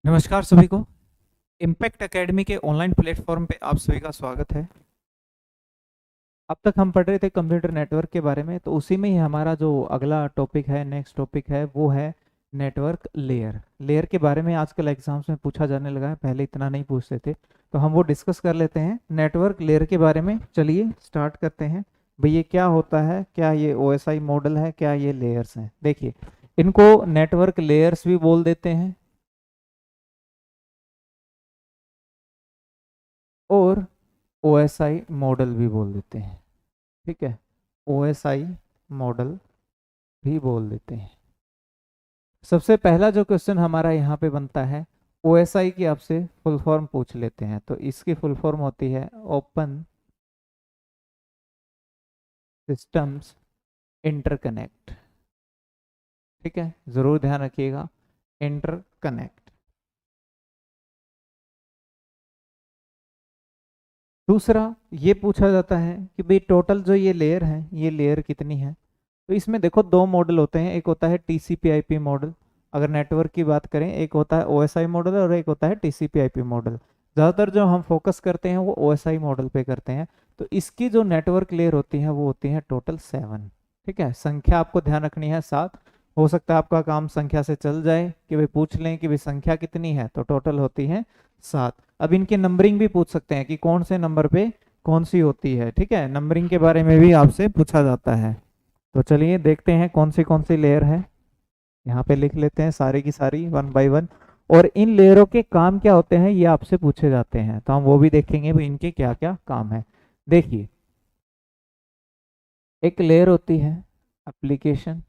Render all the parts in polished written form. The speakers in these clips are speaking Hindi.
नमस्कार सभी को। इम्पैक्ट एकेडमी के ऑनलाइन प्लेटफॉर्म पे आप सभी का स्वागत है। अब तक हम पढ़ रहे थे कंप्यूटर नेटवर्क के बारे में, तो उसी में ही हमारा जो अगला टॉपिक है, नेक्स्ट टॉपिक है, वो है नेटवर्क लेयर। लेयर के बारे में आजकल एग्जाम्स में पूछा जाने लगा है, पहले इतना नहीं पूछते थे, तो हम वो डिस्कस कर लेते हैं नेटवर्क लेयर के बारे में। चलिए स्टार्ट करते हैं। भाई ये क्या होता है, क्या ये ओएसआई मॉडल है, क्या ये लेयर्स हैं? देखिए, इनको नेटवर्क लेयर्स भी बोल देते हैं और ओएसआई मॉडल भी बोल देते हैं। ठीक है, ओएसआई मॉडल भी बोल देते हैं। सबसे पहला जो क्वेश्चन हमारा यहाँ पे बनता है, ओएसआई की आपसे फुल फॉर्म पूछ लेते हैं। तो इसकी फुल फॉर्म होती है ओपन सिस्टम्स इंटरकनेक्ट। ठीक है, जरूर ध्यान रखिएगा, इंटरकनेक्ट। दूसरा ये पूछा जाता है कि भाई टोटल जो ये लेयर है, ये लेयर कितनी है? तो इसमें देखो दो मॉडल होते हैं, एक होता है टीसीपी/आईपी मॉडल। अगर नेटवर्क की बात करें, एक होता है ओएसआई मॉडल और एक होता है टीसीपी/आईपी मॉडल। ज़्यादातर जो हम फोकस करते हैं वो ओएसआई मॉडल पे करते हैं। तो इसकी जो नेटवर्क लेयर होती है वो होती है टोटल 7। ठीक है, संख्या आपको ध्यान रखनी है 7। हो सकता है आपका काम संख्या से चल जाए कि भाई पूछ लें कि भाई संख्या कितनी है, तो टोटल होती है 7। अब इनकी नंबरिंग भी पूछ सकते हैं कि कौन से नंबर पे कौन सी होती है। ठीक है, नंबरिंग के बारे में भी आपसे पूछा जाता है। तो चलिए देखते हैं कौन सी लेयर है। यहाँ पे लिख लेते हैं सारी की सारी वन बाय वन। और इन लेयरों के काम क्या होते हैं ये आपसे पूछे जाते हैं, तो हम वो भी देखेंगे भाई इनके क्या क्या काम है। देखिए, एक लेयर होती है एप्लीकेशन,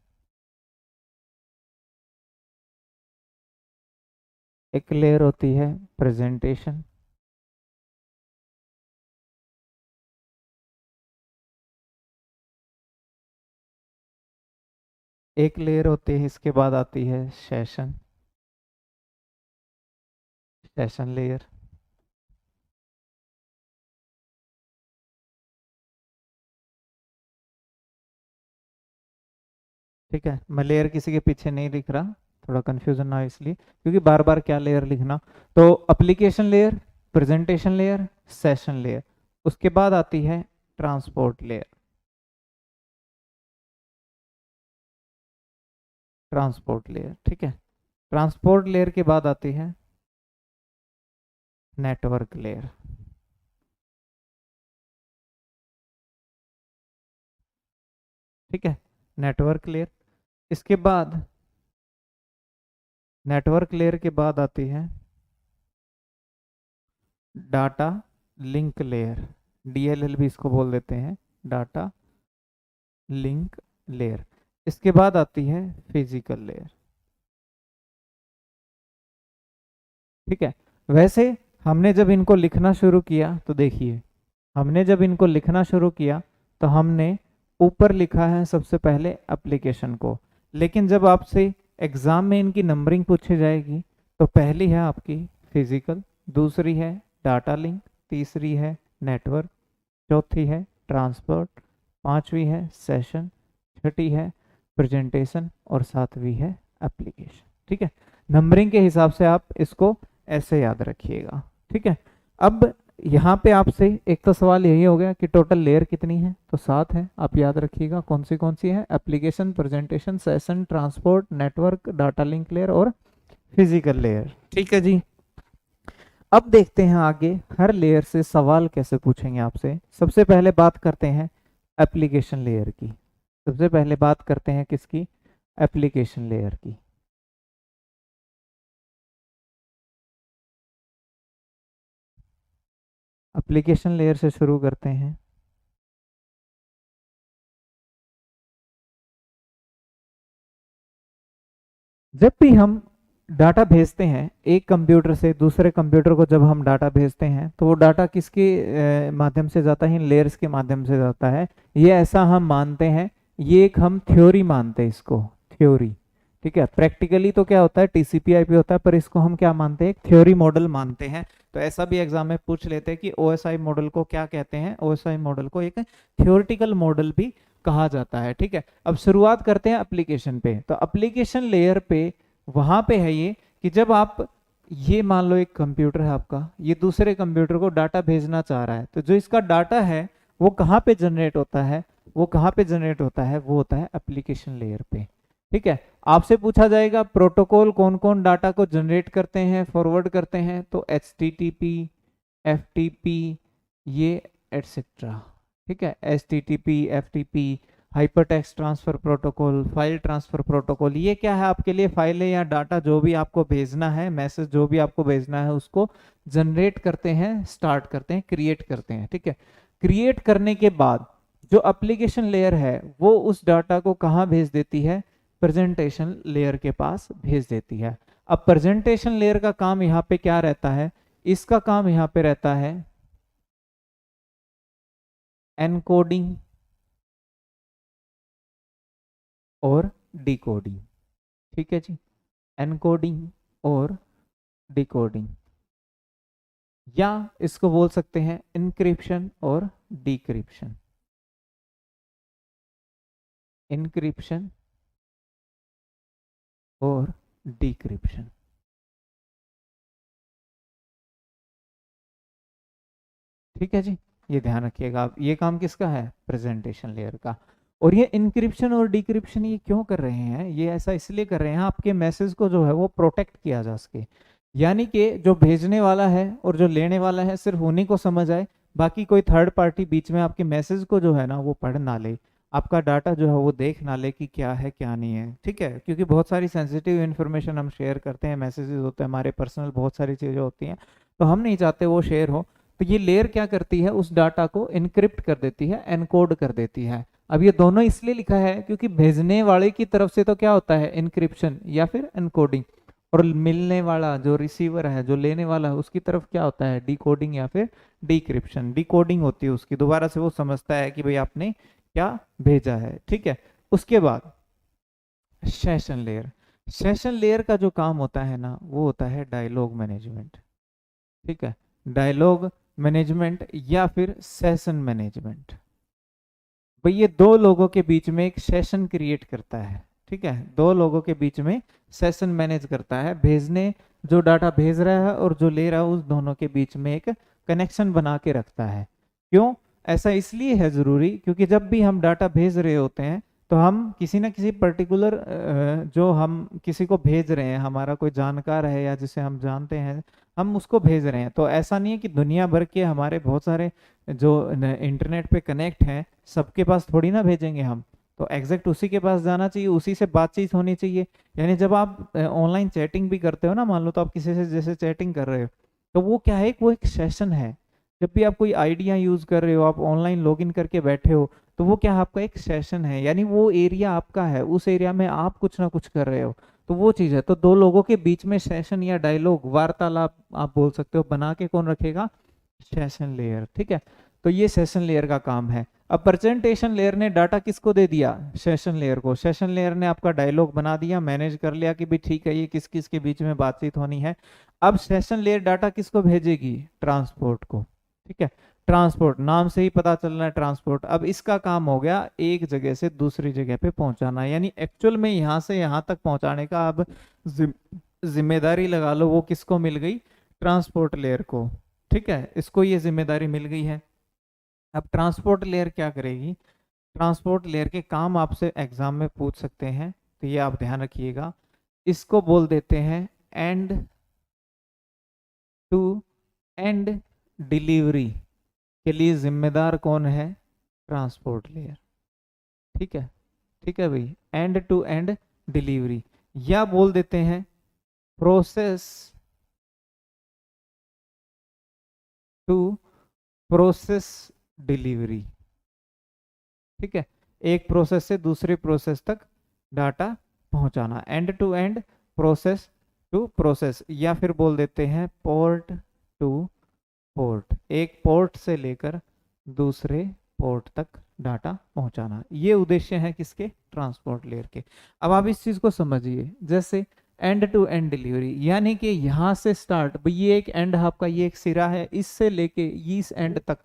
एक लेयर होती है प्रेजेंटेशन, एक लेयर होती है, इसके बाद आती है सेशन, सेशन लेयर। ठीक है, मैं लेयर किसी के पीछे नहीं लिख रहा, थोड़ा कंफ्यूजन ना हो इसलिए, क्योंकि बार बार क्या लेयर लिखना। तो application layer, presentation layer, session layer, उसके बाद आती है ट्रांसपोर्ट लेयर। ट्रांसपोर्ट लेयर, ठीक है, ट्रांसपोर्ट लेयर के बाद आती है नेटवर्क लेयर। ठीक है, नेटवर्क लेयर। इसके बाद नेटवर्क लेयर के बाद आती है डाटा लिंक लेयर, डीएलएल भी इसको बोल देते हैं, डाटा लिंक लेयर। इसके बाद आती है फिजिकल लेयर। ठीक है, वैसे हमने जब इनको लिखना शुरू किया तो देखिए, हमने जब इनको लिखना शुरू किया तो हमने ऊपर लिखा है सबसे पहले एप्लीकेशन को। लेकिन जब आपसे एग्जाम में इनकी नंबरिंग पूछी जाएगी तो पहली है आपकी फिजिकल, दूसरी है डाटा लिंक, तीसरी है नेटवर्क, चौथी है ट्रांसपोर्ट, पांचवी है सेशन, छठी है प्रेजेंटेशन और सातवीं है एप्लीकेशन। ठीक है, नंबरिंग के हिसाब से आप इसको ऐसे याद रखिएगा। ठीक है, अब यहाँ पे आपसे एक तो सवाल यही हो गया कि टोटल लेयर कितनी है, तो 7 है। आप याद रखिएगा कौन सी है, application, presentation, session, transport, network, data link layer और फिजिकल लेयर। ठीक है जी, अब देखते हैं आगे हर लेयर से सवाल कैसे पूछेंगे आपसे। सबसे पहले बात करते हैं एप्लीकेशन लेयर की। सबसे पहले बात करते हैं किसकी, एप्लीकेशन लेयर की। एप्लीकेशन लेयर से शुरू करते हैं। जब भी हम डाटा भेजते हैं एक कंप्यूटर से दूसरे कंप्यूटर को, जब हम डाटा भेजते हैं तो वो डाटा किसके माध्यम से जाता है, इन लेयर्स के माध्यम से जाता है। ये ऐसा हम मानते हैं, ये एक हम थ्योरी मानते हैं इसको, थ्योरी। ठीक है, प्रैक्टिकली तो क्या होता है, टीसीपी/आईपी होता है, पर इसको हम क्या मानते हैं, एक थ्योरी मॉडल मानते हैं। तो ऐसा भी एग्जाम में पूछ लेते हैं कि ओएसआई मॉडल को क्या कहते हैं। ओएसआई मॉडल को एक थ्योरेटिकल मॉडल भी कहा जाता है। ठीक है, अब शुरुआत करते हैं एप्लीकेशन पे। तो एप्लीकेशन लेयर पे वहां पे है ये कि जब आप ये मान लो एक कंप्यूटर है आपका, ये दूसरे कंप्यूटर को डाटा भेजना चाह रहा है, तो जो इसका डाटा है वो कहाँ पे जनरेट होता है, वो कहाँ पे जनरेट होता है, वो होता है एप्लीकेशन लेयर पे। ठीक है, आपसे पूछा जाएगा प्रोटोकॉल कौन कौन डाटा को जनरेट करते हैं, फॉरवर्ड करते हैं, तो HTTP, FTP, ये एटसेट्रा। ठीक है, HTTP, FTP, hyper text transfer protocol, file transfer protocol, ये क्या है आपके लिए, फाइल है या डाटा जो भी आपको भेजना है, मैसेज जो भी आपको भेजना है उसको जनरेट करते हैं, स्टार्ट करते हैं, क्रिएट करते हैं। ठीक है, क्रिएट करने के बाद जो एप्लीकेशन लेयर है वो उस डाटा को कहाँ भेज देती है, प्रेजेंटेशन लेयर के पास भेज देती है। अब प्रेजेंटेशन लेयर का काम यहाँ पे क्या रहता है, इसका काम यहाँ पे रहता है एनकोडिंग और डिकोडिंग। ठीक है जी, एनकोडिंग और डिकोडिंग, या इसको बोल सकते हैं इनक्रिप्शन और डिक्रिप्शन। इनक्रिप्शन और डिक्रिप्शन। ठीक है जी, ये ध्यान रखिएगा आप, ये काम किसका है, प्रेजेंटेशन लेयर का। और ये इंक्रिप्शन और डिक्रिप्शन ये क्यों कर रहे हैं, ये ऐसा इसलिए कर रहे हैं आपके मैसेज को जो है वो प्रोटेक्ट किया जा सके, यानी कि जो भेजने वाला है और जो लेने वाला है सिर्फ उन्हीं को समझ आए, बाकी कोई थर्ड पार्टी बीच में आपके मैसेज को जो है ना वो पढ़ ना ले, आपका डाटा जो है वो देख ना ले कि क्या है क्या नहीं है। ठीक है, क्योंकि बहुत सारी सेंसिटिव इन्फॉर्मेशन हम शेयर करते हैं, मैसेजेस होते हैं हमारे पर्सनल, बहुत सारी चीज़ें होती हैं, तो हम नहीं चाहते वो शेयर हो। तो ये लेयर क्या करती है, उस डाटा को इनक्रिप्ट कर देती है, एनकोड कर देती है। अब ये दोनों इसलिए लिखा है क्योंकि भेजने वाले की तरफ से तो क्या होता है, इनक्रिप्शन या फिर एनकोडिंग, और मिलने वाला जो रिसीवर है, जो लेने वाला है, उसकी तरफ क्या होता है, डिकोडिंग या फिर डिक्रिप्शन। डिकोडिंग होती है उसकी, दोबारा से वो समझता है कि भाई आपने क्या भेजा है। ठीक है, उसके बाद सेशन लेयर। सेशन लेयर का जो काम होता है ना वो होता है डायलॉग मैनेजमेंट। ठीक है, डायलॉग मैनेजमेंट या फिर सेशन मैनेजमेंट। भाई ये दो लोगों के बीच में एक सेशन क्रिएट करता है। ठीक है, दो लोगों के बीच में सेशन मैनेज करता है, भेजने जो डाटा भेज रहा है और जो ले रहा है उस दोनों के बीच में एक कनेक्शन बना के रखता है। क्यों ऐसा इसलिए है जरूरी, क्योंकि जब भी हम डाटा भेज रहे होते हैं तो हम किसी ना किसी पर्टिकुलर जो हम किसी को भेज रहे हैं, हमारा कोई जानकार है या जिसे हम जानते हैं, हम उसको भेज रहे हैं। तो ऐसा नहीं है कि दुनिया भर के हमारे बहुत सारे जो इंटरनेट पे कनेक्ट हैं सबके पास थोड़ी ना भेजेंगे हम, तो एग्जैक्ट उसी के पास जाना चाहिए, उसी से बातचीत होनी चाहिए। यानी जब आप ऑनलाइन चैटिंग भी करते हो ना, मान लो तो आप किसी से जैसे चैटिंग कर रहे हो, तो वो क्या है, वो एक सेशन है। जब भी आप कोई आइडिया यूज कर रहे हो, आप ऑनलाइन लॉगिन करके बैठे हो, तो वो क्या है, आपका एक सेशन है, यानी वो एरिया आपका है, उस एरिया में आप कुछ ना कुछ कर रहे हो, तो वो चीज है। तो दो लोगों के बीच में सेशन या डायलॉग, वार्तालाप आप बोल सकते हो, बना के कौन रखेगा, सेशन लेयर। ठीक है, तो ये सेशन लेयर का काम है। अब प्रेजेंटेशन लेयर ने डाटा किसको दे दिया, सेशन लेयर को। सेशन लेयर ने आपका डायलॉग बना दिया, मैनेज कर लिया कि भाई ठीक है ये किस किस के बीच में बातचीत होनी है। अब सेशन लेयर डाटा किसको भेजेगी, ट्रांसपोर्ट को। ठीक है, ट्रांसपोर्ट, नाम से ही पता चल रहा है ट्रांसपोर्ट। अब इसका काम हो गया एक जगह से दूसरी जगह पे पहुंचाना, यानी एक्चुअल में यहां से यहां तक पहुंचाने का अब जिम्मेदारी लगा लो वो किसको मिल गई, ट्रांसपोर्ट लेयर को। ठीक है, इसको ये जिम्मेदारी मिल गई है। अब ट्रांसपोर्ट लेयर क्या करेगी, ट्रांसपोर्ट लेयर के काम आपसे एग्जाम में पूछ सकते हैं, तो ये आप ध्यान रखिएगा। इसको बोल देते हैं एंड टू एंड डिलीवरी के लिए जिम्मेदार कौन है, ट्रांसपोर्ट लेयर। ठीक है, ठीक है भाई, एंड टू एंड डिलीवरी, या बोल देते हैं प्रोसेस टू प्रोसेस डिलीवरी। ठीक है, एक प्रोसेस से दूसरे प्रोसेस तक डाटा पहुंचाना, end to end, process to process, या फिर बोल देते हैं पोर्ट टू पोर्ट, एक पोर्ट से लेकर दूसरे पोर्ट तक डाटा पहुंचाना। ये उद्देश्य है किसके, ट्रांसपोर्ट लेयर के। अब आप इस चीज को समझिए, जैसे एंड टू एंड डिलीवरी, यानी कि यहां से स्टार्ट, ये एक एंड आपका, ये एक सिरा है, इससे लेके इस एंड तक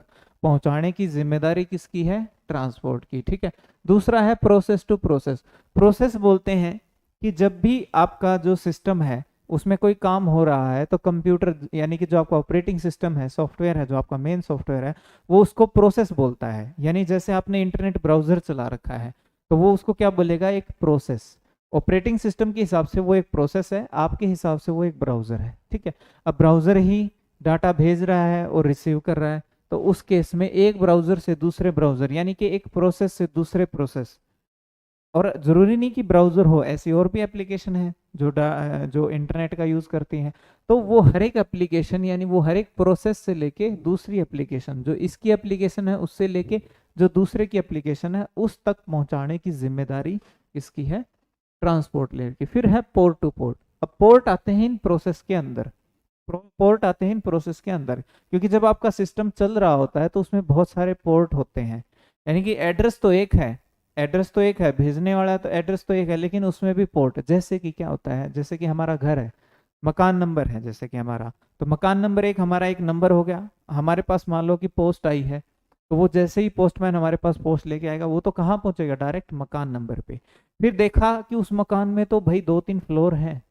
पहुंचाने की जिम्मेदारी किसकी है, ट्रांसपोर्ट की। ठीक है, दूसरा है प्रोसेस टू प्रोसेस। प्रोसेस बोलते हैं कि जब भी आपका जो सिस्टम है उसमें कोई काम हो रहा है तो कंप्यूटर यानी कि जो आपका ऑपरेटिंग सिस्टम है, सॉफ्टवेयर है, जो आपका मेन सॉफ्टवेयर है, वो उसको प्रोसेस बोलता है। यानी जैसे आपने इंटरनेट ब्राउजर चला रखा है तो वो उसको क्या बोलेगा, एक प्रोसेस। ऑपरेटिंग सिस्टम के हिसाब से वो एक प्रोसेस है, आपके हिसाब से वो एक ब्राउजर है, ठीक है। अब ब्राउजर ही डाटा भेज रहा है और रिसीव कर रहा है, तो उस केस में एक ब्राउजर से दूसरे ब्राउजर यानी कि एक प्रोसेस से दूसरे प्रोसेस, और जरूरी नहीं कि ब्राउजर हो, ऐसी और भी एप्लीकेशन है जो इंटरनेट का यूज करती हैं, तो वो हर एक एप्लीकेशन यानी वो हर एक प्रोसेस से लेके दूसरी एप्लीकेशन, जो इसकी एप्लीकेशन है उससे लेके जो दूसरे की एप्लीकेशन है उस तक पहुंचाने की जिम्मेदारी किसकी है, ट्रांसपोर्ट लेयर की। फिर है पोर्ट टू पोर्ट। अब पोर्ट आते हैं इन प्रोसेस के अंदर, पोर्ट आते हैं इन प्रोसेस के अंदर, क्योंकि जब आपका सिस्टम चल रहा होता है तो उसमें बहुत सारे पोर्ट होते हैं। यानी कि एड्रेस तो एक है, एड्रेस तो एक है, भेजने वाला तो एड्रेस तो एक है, लेकिन उसमें भी पोर्ट, जैसे कि क्या होता है, जैसे कि हमारा घर है, मकान नंबर है जैसे कि हमारा, तो मकान नंबर एक हमारा एक नंबर हो गया। हमारे पास मान लो कि पोस्ट आई है, तो वो जैसे ही पोस्टमैन हमारे पास पोस्ट लेके आएगा वो तो कहाँ पहुंचेगा, डायरेक्ट मकान नंबर पे। फिर देखा कि उस मकान में तो भाई 2-3 फ्लोर हैं,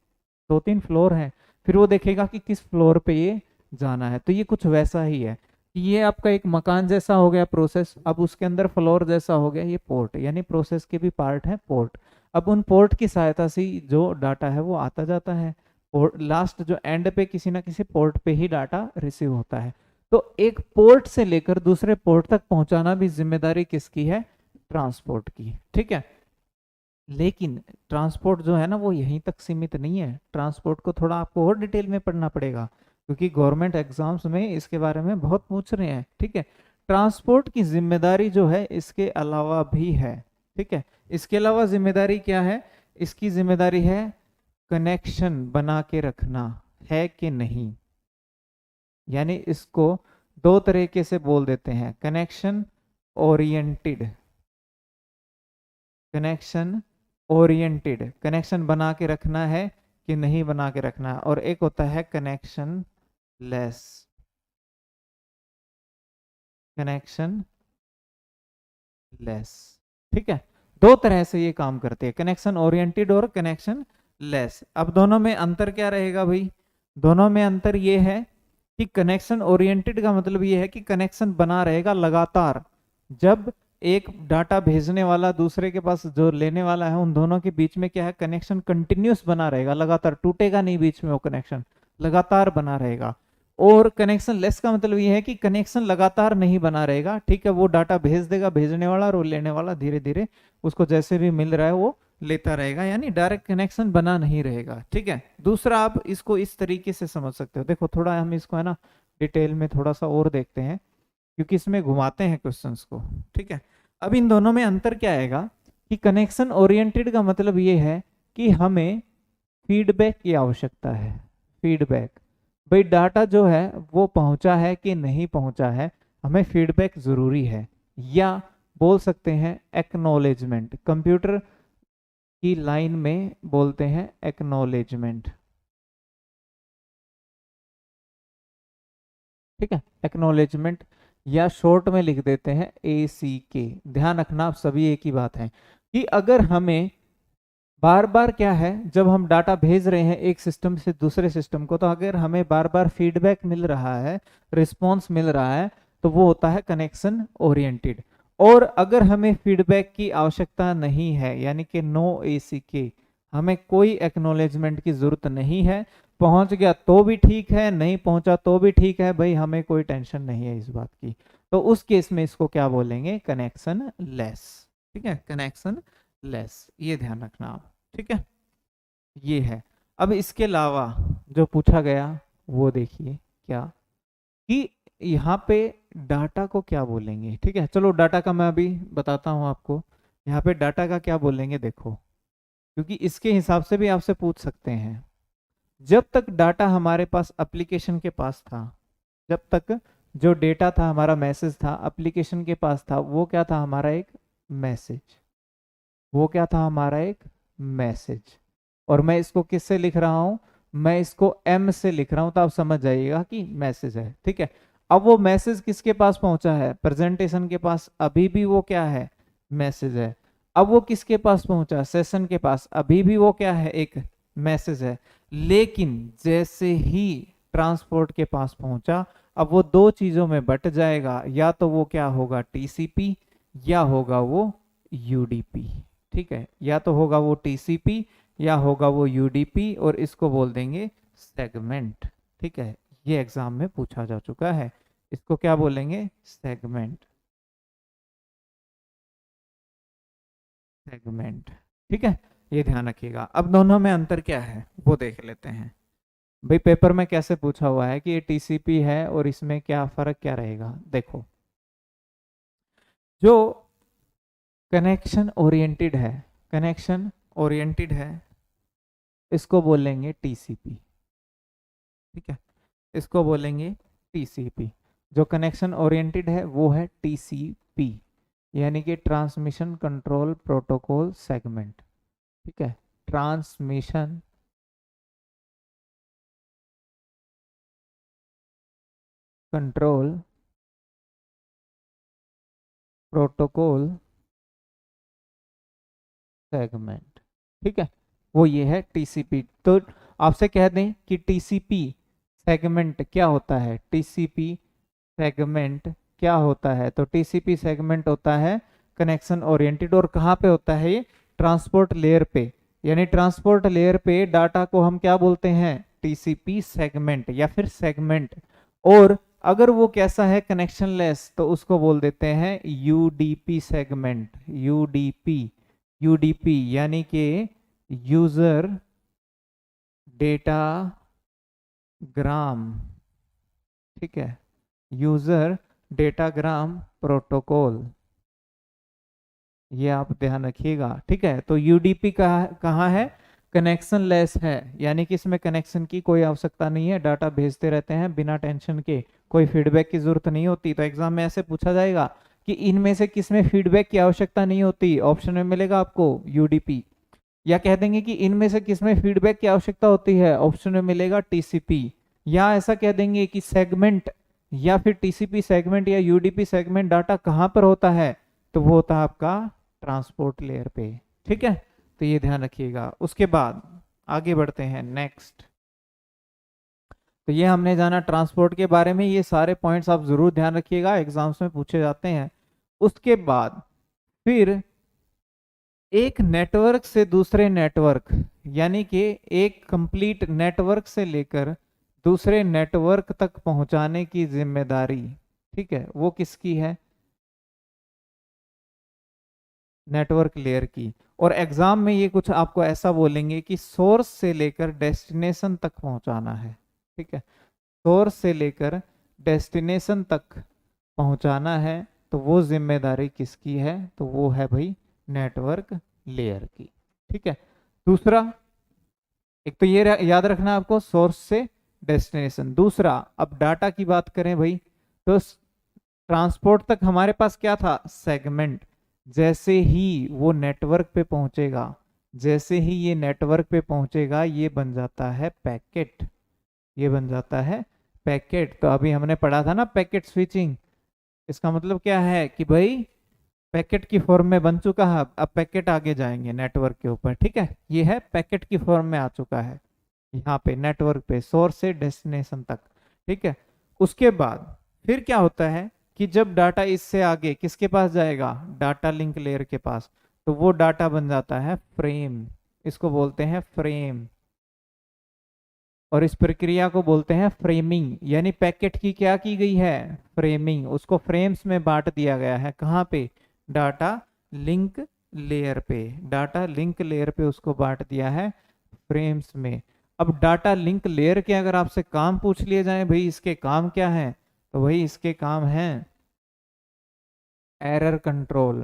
2-3 फ्लोर हैं, फिर वो देखेगा कि किस फ्लोर पे ये जाना है। तो ये कुछ वैसा ही है कि ये आपका एक मकान जैसा हो गया प्रोसेस, अब उसके अंदर फ्लोर जैसा हो गया ये पोर्ट, यानी प्रोसेस के भी पार्ट है पोर्ट। अब उन पोर्ट की सहायता से जो डाटा है वो आता जाता है, और लास्ट जो एंड पे किसी ना किसी पोर्ट पे ही डाटा रिसीव होता है। तो एक पोर्ट से लेकर दूसरे पोर्ट तक पहुंचाना भी जिम्मेदारी किसकी है, ट्रांसपोर्ट की, ठीक है। लेकिन ट्रांसपोर्ट जो है ना वो यहीं तक सीमित नहीं है, ट्रांसपोर्ट को थोड़ा आपको और डिटेल में पढ़ना पड़ेगा, क्योंकि गवर्नमेंट एग्जाम्स में इसके बारे में बहुत पूछ रहे हैं, ठीक है। ट्रांसपोर्ट की जिम्मेदारी जो है इसके अलावा भी है, ठीक है। इसके अलावा जिम्मेदारी क्या है, इसकी जिम्मेदारी है कनेक्शन बना के रखना, है कि नहीं। यानी इसको दो तरीके से बोल देते हैं, connection oriented, connection oriented, connection बना के रखना है कि नहीं बना के रखना है, और एक होता है कनेक्शन लेस, कनेक्शन लेस, ठीक है। दो तरह से ये काम करते हैं, कनेक्शन ओरिएंटेड और कनेक्शन लेस। अब दोनों में अंतर क्या रहेगा भाई, दोनों में अंतर ये है कि कनेक्शन ओरिएंटेड का मतलब ये है कि कनेक्शन बना रहेगा लगातार, जब एक डाटा भेजने वाला दूसरे के पास जो लेने वाला है, उन दोनों के बीच में क्या है, कनेक्शन कंटिन्यूस बना रहेगा, लगातार टूटेगा नहीं बीच में, वो कनेक्शन लगातार बना रहेगा। और कनेक्शन लेस का मतलब ये है कि कनेक्शन लगातार नहीं बना रहेगा, ठीक है, वो डाटा भेज देगा भेजने वाला, और वो लेने वाला धीरे धीरे उसको जैसे भी मिल रहा है वो लेता रहेगा, यानी डायरेक्ट कनेक्शन बना नहीं रहेगा, ठीक है। दूसरा आप इसको इस तरीके से समझ सकते हो, देखो थोड़ा हम इसको है ना डिटेल में थोड़ा सा और देखते हैं, क्योंकि इसमें घुमाते हैं क्वेश्चंस को, ठीक है। अब इन दोनों में अंतर क्या आएगा कि कनेक्शन ओरिएंटेड का मतलब ये है कि हमें फीडबैक की आवश्यकता है, फीडबैक, भाई डाटा जो है वो पहुंचा है कि नहीं पहुंचा है, हमें फीडबैक जरूरी है, या बोल सकते हैं एक्नॉलेजमेंट, कंप्यूटर की लाइन में बोलते हैं एक्नॉलेजमेंट, ठीक है, एक्नॉलेजमेंट, या शॉर्ट में लिख देते हैं ACK। ध्यान रखना आप सभी एक ही बात है कि अगर हमें बार बार क्या है, जब हम डाटा भेज रहे हैं एक सिस्टम से दूसरे सिस्टम को, तो अगर हमें बार बार फीडबैक मिल रहा है, रिस्पॉन्स मिल रहा है, तो वो होता है कनेक्शन ओरिएंटेड। और अगर हमें फीडबैक की आवश्यकता नहीं है, यानी कि नो ACK, हमें कोई एक्नॉलेजमेंट की जरूरत नहीं है, पहुंच गया तो भी ठीक है, नहीं पहुंचा तो भी ठीक है, भाई हमें कोई टेंशन नहीं है इस बात की, तो उस केस में इसको क्या बोलेंगे, कनेक्शन लेस, ठीक है, कनेक्शन लेस, ये ध्यान रखना आप, ठीक है। ये है। अब इसके अलावा जो पूछा गया वो देखिए क्या, कि यहाँ पे डाटा को क्या बोलेंगे, ठीक है। चलो डाटा का मैं अभी बताता हूँ आपको, यहाँ पे डाटा का क्या बोलेंगे देखो, क्योंकि इसके हिसाब से भी आपसे पूछ सकते हैं। जब तक डाटा हमारे पास एप्लीकेशन के पास था, जब तक जो डेटा था हमारा मैसेज था एप्लीकेशन के पास था, वो क्या था, हमारा एक मैसेज, वो क्या था, हमारा एक मैसेज। और मैं इसको किससे लिख रहा हूं, मैं इसको M से लिख रहा हूं, तो आप समझ जाइएगा कि मैसेज है, ठीक है। अब वो मैसेज किसके पास पहुंचा है, प्रेजेंटेशन के पास, अभी भी वो क्या है, मैसेज है। अब वो किसके पास पहुंचा, सेशन के पास, अभी भी वो क्या है, एक मैसेज है। लेकिन जैसे ही ट्रांसपोर्ट के पास पहुंचा, अब वो दो चीजों में बट जाएगा, या तो वो क्या होगा टीसीपी या होगा वो यूडीपी। ठीक है, या तो होगा वो टीसीपी या होगा वो यूडीपी, और इसको बोल देंगे सेगमेंट। ठीक है, ये एग्जाम में पूछा जा चुका है। इसको क्या बोलेंगे, सेगमेंट, सेगमेंट। ठीक है, ये ध्यान रखिएगा। अब दोनों में अंतर क्या है वो देख लेते हैं। भाई पेपर में कैसे पूछा हुआ है कि ये टीसीपी है और इसमें क्या फर्क क्या रहेगा। देखो, जो कनेक्शन ओरिएंटेड है, कनेक्शन ओरिएंटेड है, इसको बोलेंगे टीसीपी। ठीक है, इसको बोलेंगे टीसीपी। जो कनेक्शन ओरिएंटेड है वो है टीसीपी, यानी कि ट्रांसमिशन कंट्रोल प्रोटोकॉल सेगमेंट। ठीक है, ट्रांसमिशन कंट्रोल प्रोटोकॉल सेगमेंट। ठीक है, वो ये है टीसीपी। तो आपसे कह दें कि टीसीपी सेगमेंट क्या होता है, टीसीपी सेगमेंट क्या होता है, तो टीसीपी सेगमेंट होता है कनेक्शन ओरिएंटेड। और कहाँ पे होता है ये, ट्रांसपोर्ट लेयर पे। यानी ट्रांसपोर्ट लेयर पे डाटा को हम क्या बोलते हैं, टीसीपी सेगमेंट या फिर सेगमेंट। और अगर वो कैसा है, कनेक्शन लेस, तो उसको बोल देते हैं यूडीपी सेगमेंट। यूडीपी, यूडीपी यानी कि यूजर डेटा ग्राम। ठीक है, यूजर डेटाग्राम प्रोटोकॉल, ये आप ध्यान रखिएगा। ठीक है, तो यूडीपी कहाँ है, कनेक्शन लेस है, यानी कि इसमें कनेक्शन की कोई आवश्यकता नहीं है, डाटा भेजते रहते हैं बिना टेंशन के, कोई फीडबैक की जरूरत नहीं होती। तो एग्जाम में ऐसे पूछा जाएगा कि इनमें से किसमें फीडबैक की आवश्यकता नहीं होती, ऑप्शन में मिलेगा आपको यूडीपी। या कह देंगे कि इनमें से किसमें फीडबैक की आवश्यकता होती है, ऑप्शन में मिलेगा टीसीपी। या ऐसा कह देंगे कि सेगमेंट या फिर टीसीपी सेगमेंट या यूडीपी सेगमेंट डाटा कहाँ पर होता है, तो वो होता है आपका ट्रांसपोर्ट लेयर पे। ठीक है, तो ये ध्यान रखिएगा। उसके बाद आगे बढ़ते हैं नेक्स्ट। तो ये हमने जाना ट्रांसपोर्ट के बारे में, ये सारे पॉइंट्स आप जरूर ध्यान रखिएगा, एग्जाम्स में पूछे जाते हैं। उसके बाद फिर एक नेटवर्क से दूसरे नेटवर्क, यानी कि एक कंप्लीट नेटवर्क से लेकर दूसरे नेटवर्क तक पहुंचाने की जिम्मेदारी, ठीक है, वो किसकी है, नेटवर्क लेयर की। और एग्जाम में ये कुछ आपको ऐसा बोलेंगे कि सोर्स से लेकर डेस्टिनेशन तक पहुंचाना है। ठीक है, सोर्स से लेकर डेस्टिनेशन तक पहुंचाना है, तो वो जिम्मेदारी किसकी है, तो वो है भाई नेटवर्क लेयर की। ठीक है, दूसरा, एक तो ये याद रखना आपको, सोर्स से डेस्टिनेशन। दूसरा, अब डाटा की बात करें भाई, तो ट्रांसपोर्ट तक हमारे पास क्या था, सेगमेंट। जैसे ही वो नेटवर्क पे पहुंचेगा, जैसे ही ये नेटवर्क पे पहुंचेगा, ये बन जाता है पैकेट, ये बन जाता है पैकेट। तो अभी हमने पढ़ा था ना पैकेट स्विचिंग, इसका मतलब क्या है कि भाई पैकेट की फॉर्म में बन चुका है, अब पैकेट आगे जाएंगे नेटवर्क के ऊपर। ठीक है, ये है पैकेट की फॉर्म में आ चुका है यहाँ पे नेटवर्क पे, सोर्स से डेस्टिनेशन तक। ठीक है, उसके बाद फिर क्या होता है कि जब डाटा इससे आगे किसके पास जाएगा, डाटा लिंक लेयर के पास, तो वो डाटा बन जाता है फ्रेम, इसको बोलते हैं फ्रेम। और इस प्रक्रिया को बोलते हैं फ्रेमिंग, यानी पैकेट की क्या की गई है, फ्रेमिंग, उसको फ्रेम्स में बांट दिया गया है। कहाँ पे, डाटा लिंक लेयर पे, डाटा लिंक लेयर पे उसको बांट दिया है फ्रेम्स में। अब डाटा लिंक लेयर के अगर आपसे काम पूछ लिए जाए, भाई इसके काम क्या है, तो भाई इसके काम है error control,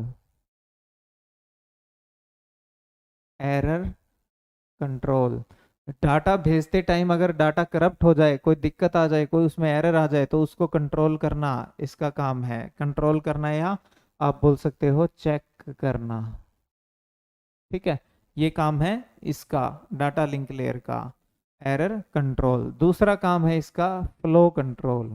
error control. Data भेजते टाइम अगर डाटा करप्ट हो जाए, कोई दिक्कत आ जाए, कोई उसमें एरर आ जाए, तो उसको कंट्रोल करना इसका काम है, कंट्रोल करना, या आप बोल सकते हो चेक करना। ठीक है, ये काम है इसका, डाटा लिंक लेयर का, एरर कंट्रोल। दूसरा काम है इसका फ्लो कंट्रोल,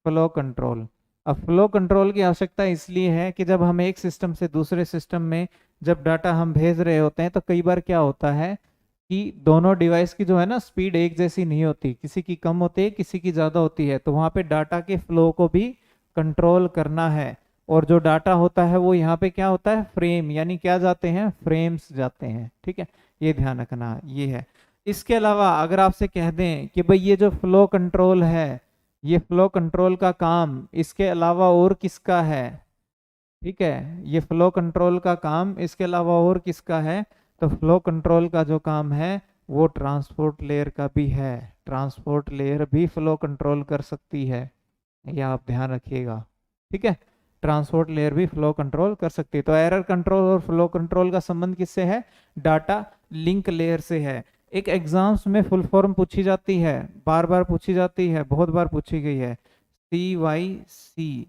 फ्लो कंट्रोल। अब फ्लो कंट्रोल की आवश्यकता इसलिए है कि जब हम एक सिस्टम से दूसरे सिस्टम में जब डाटा हम भेज रहे होते हैं, तो कई बार क्या होता है कि दोनों डिवाइस की जो है ना स्पीड एक जैसी नहीं होती, किसी की कम होती है, किसी की ज़्यादा होती है, तो वहाँ पे डाटा के फ्लो को भी कंट्रोल करना है। और जो डाटा होता है वो यहाँ पे क्या होता है, फ्रेम, यानी क्या जाते हैं, फ्रेम्स जाते हैं। ठीक है, ये ध्यान रखना, ये है। इसके अलावा अगर आपसे कह दें कि भाई ये जो फ्लो कंट्रोल है, ये फ्लो कंट्रोल का काम इसके अलावा और किसका है, ठीक है, ये फ्लो कंट्रोल का काम इसके अलावा और किसका है, तो फ्लो कंट्रोल का जो काम है वो ट्रांसपोर्ट लेयर का भी है। ट्रांसपोर्ट लेयर भी फ्लो कंट्रोल कर सकती है, ये आप ध्यान रखिएगा। ठीक है, ट्रांसपोर्ट लेयर भी फ्लो कंट्रोल कर सकती है। तो एरर कंट्रोल और फ्लो कंट्रोल का संबंध किससे है, डाटा लिंक लेयर से है। एक एग्जाम्स में फुल फॉर्म पूछी जाती है, बार बार पूछी जाती है, बहुत बार पूछी गई है, CYC,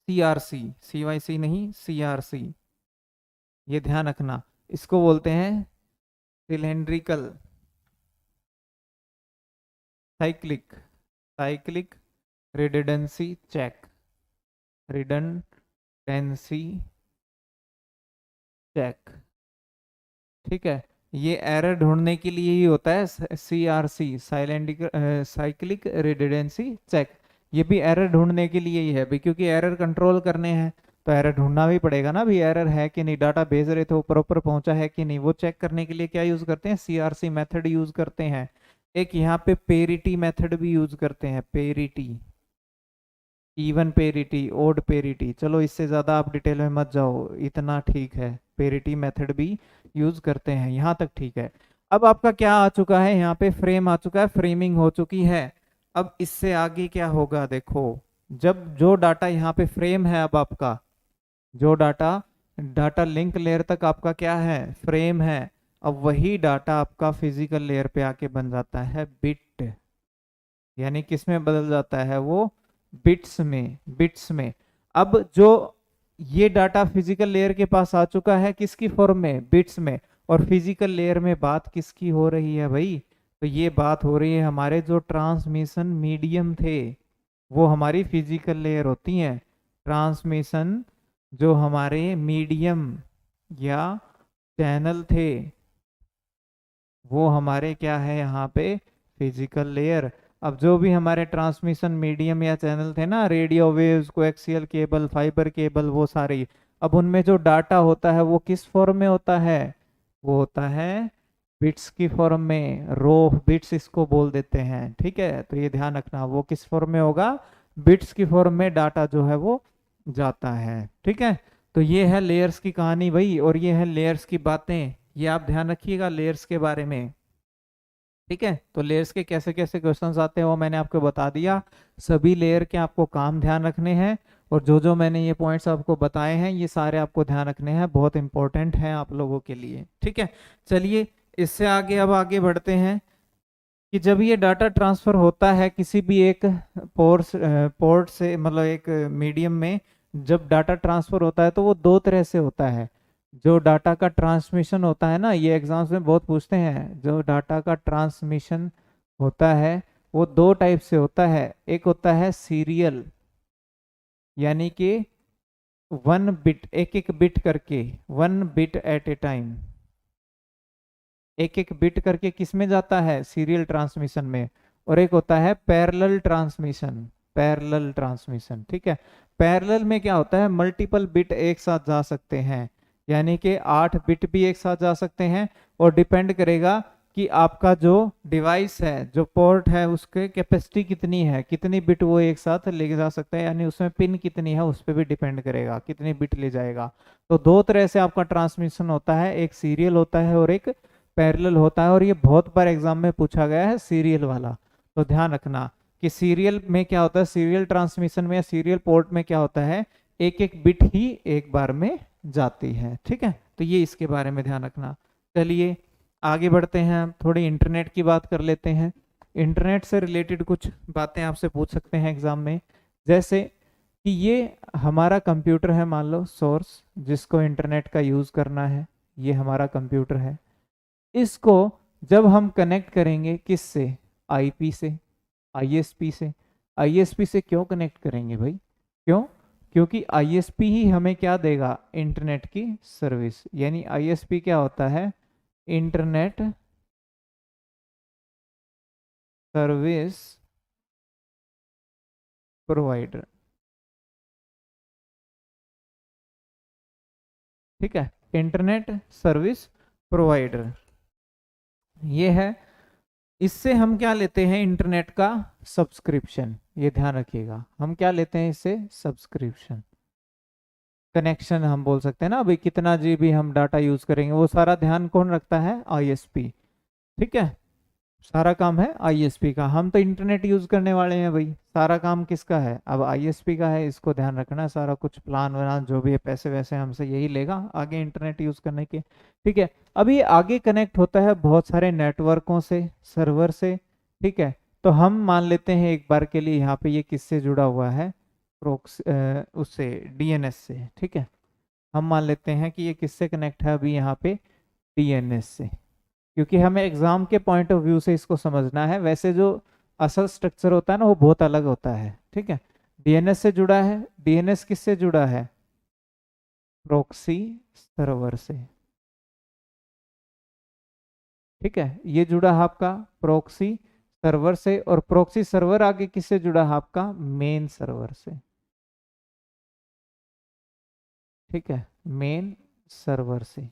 CRC, CYC नहीं, CRC, ये ध्यान रखना। इसको बोलते हैं cylindrical cyclic cyclic redundancy check, redundancy check. ठीक है, ये एरर ढूंढने के लिए ही होता है, CRC, साइक्लिक रिडंडेंसी चेक। ये भी एरर ढूंढने के लिए ही है भाई, क्योंकि एरर कंट्रोल करने हैं तो एरर ढूंढना भी पड़ेगा ना भी, एरर है कि नहीं, डाटा भेज रहे थे वो प्रॉपर पहुंचा है कि नहीं, वो चेक करने के लिए क्या यूज करते हैं, CRC मेथड यूज करते हैं। एक यहाँ पे पेरिटी मेथड भी यूज करते हैं, parity, even parity, odd parity. चलो इससे ज्यादा आप डिटेल में मत जाओ, इतना ठीक है, पेरिटी मेथड भी यूज करते हैं, यहाँ तक ठीक है। अब आपका क्या आ चुका है, यहाँ पे फ्रेम आ चुका है, फ्रेमिंग हो चुकी है। अब इससे आगे क्या होगा, देखो, जब जो डाटा यहाँ पे फ्रेम है, अब आपका जो डाटा डाटा लिंक लेयर तक आपका क्या है, फ्रेम है, अब वही डाटा आपका फिजिकल लेयर पे आके बन जाता है बिट, यानी किस में बदल जाता है वो, बिट्स में, बिट्स में। अब जो ये डाटा फिजिकल लेयर के पास आ चुका है किसकी फॉर्म में, बिट्स में, और फिजिकल लेयर में बात किसकी हो रही है भाई, तो ये बात हो रही है हमारे जो ट्रांसमिशन मीडियम थे, वो हमारी फिजिकल लेयर होती हैं। ट्रांसमिशन जो हमारे मीडियम या चैनल थे वो हमारे क्या है यहाँ पे, फिजिकल लेयर। अब जो भी हमारे ट्रांसमिशन मीडियम या चैनल थे ना, radio waves, coaxial cable, fibre cable, वो सारी, अब उनमें जो डाटा होता है वो किस फॉर्म में होता है, वो होता है बिट्स की फॉर्म में, रो बिट्स इसको बोल देते हैं। ठीक है, तो ये ध्यान रखना, वो किस फॉर्म में होगा, बिट्स की फॉर्म में डाटा जो है वो जाता है। ठीक है, तो ये है लेयर्स की कहानी भाई, और ये है लेयर्स की बातें, ये आप ध्यान रखिएगा लेयर्स के बारे में। ठीक है, तो लेयर्स के कैसे कैसे क्वेश्चंस आते हैं वो मैंने आपको बता दिया। सभी लेयर के आपको काम ध्यान रखने हैं, और जो जो मैंने ये पॉइंट्स आपको बताए हैं ये सारे आपको ध्यान रखने हैं, बहुत इंपॉर्टेंट हैं आप लोगों के लिए। ठीक है, चलिए इससे आगे अब आगे बढ़ते हैं कि जब ये डाटा ट्रांसफर होता है किसी भी एक पोर्ट से, मतलब एक मीडियम में, जब डाटा ट्रांसफर होता है तो वो दो तरह से होता है। जो डाटा का ट्रांसमिशन होता है ना, ये एग्जाम्स में बहुत पूछते हैं, जो डाटा का ट्रांसमिशन होता है वो दो टाइप से होता है। एक होता है सीरियल, यानी कि 1 बिट, एक एक बिट करके, 1 बिट एट ए टाइम, एक एक बिट करके किस में जाता है, सीरियल ट्रांसमिशन में। और एक होता है पैरेलल ट्रांसमिशन, पैरेलल ट्रांसमिशन। ठीक है, पैरेलल में क्या होता है, मल्टीपल बिट एक साथ जा सकते हैं, यानी कि 8 बिट भी एक साथ जा सकते हैं, और डिपेंड करेगा कि आपका जो डिवाइस है, जो पोर्ट है, उसके कैपेसिटी कितनी है, कितनी बिट वो एक साथ ले जा सकता है, यानी उसमें पिन कितनी है उस पर भी डिपेंड करेगा कितनी बिट ले जाएगा। तो दो तरह से आपका ट्रांसमिशन होता है, एक सीरियल होता है और एक पैरेलल होता है, और ये बहुत बार एग्जाम में पूछा गया है सीरियल वाला। तो ध्यान रखना कि सीरियल में क्या होता है, सीरियल ट्रांसमिशन में या सीरियल पोर्ट में क्या होता है, एक एक बिट ही एक बार में जाती है। ठीक है, तो ये इसके बारे में ध्यान रखना। चलिए आगे बढ़ते हैं, हम थोड़ी इंटरनेट की बात कर लेते हैं। इंटरनेट से रिलेटेड कुछ बातें आपसे पूछ सकते हैं एग्जाम में, जैसे कि ये हमारा कंप्यूटर है, मान लो सोर्स, जिसको इंटरनेट का यूज करना है, ये हमारा कंप्यूटर है। इसको जब हम कनेक्ट करेंगे किससे, आईपी से, आईएसपी से। आईएसपी से क्यों कनेक्ट करेंगे भाई, क्यों, क्योंकि आईएसपी ही हमें क्या देगा, इंटरनेट की सर्विस। यानी आईएसपी क्या होता है, इंटरनेट सर्विस प्रोवाइडर। ठीक है, इंटरनेट सर्विस प्रोवाइडर ये है। इससे हम क्या लेते हैं, इंटरनेट का सब्सक्रिप्शन। ये ध्यान रखिएगा, हम क्या लेते हैं इससे, सब्सक्रिप्शन। कनेक्शन हम बोल सकते हैं ना, अभी कितना जीबी हम डाटा यूज करेंगे वो सारा ध्यान कौन रखता है, आईएसपी। ठीक है, सारा काम है आईएसपी का, हम तो इंटरनेट यूज करने वाले हैं भाई, सारा काम किसका है, अब आईएसपी का है। इसको ध्यान रखना है, सारा कुछ प्लान वान जो भी है, पैसे वैसे हमसे यही लेगा आगे इंटरनेट यूज करने के। ठीक है, अभी आगे कनेक्ट होता है बहुत सारे नेटवर्कों से, सर्वर से। ठीक है, तो हम मान लेते हैं एक बार के लिए यहाँ पे ये किससे जुड़ा हुआ है, प्रोक्स उससे, डीएनएस से। ठीक है, हम मान लेते हैं कि ये किससे कनेक्ट है अभी यहाँ पे, डीएनएस से, क्योंकि हमें एग्जाम के पॉइंट ऑफ व्यू से इसको समझना है। वैसे जो असल स्ट्रक्चर होता है ना वो बहुत अलग होता है। ठीक है, डीएनएस से जुड़ा है, डीएनएस किससे जुड़ा है, प्रॉक्सी सर्वर से। ठीक है, ये जुड़ा है आपका प्रॉक्सी सर्वर से, और प्रॉक्सी सर्वर आगे किससे जुड़ा है आपका, मेन सर्वर से। ठीक है, मेन सर्वर से।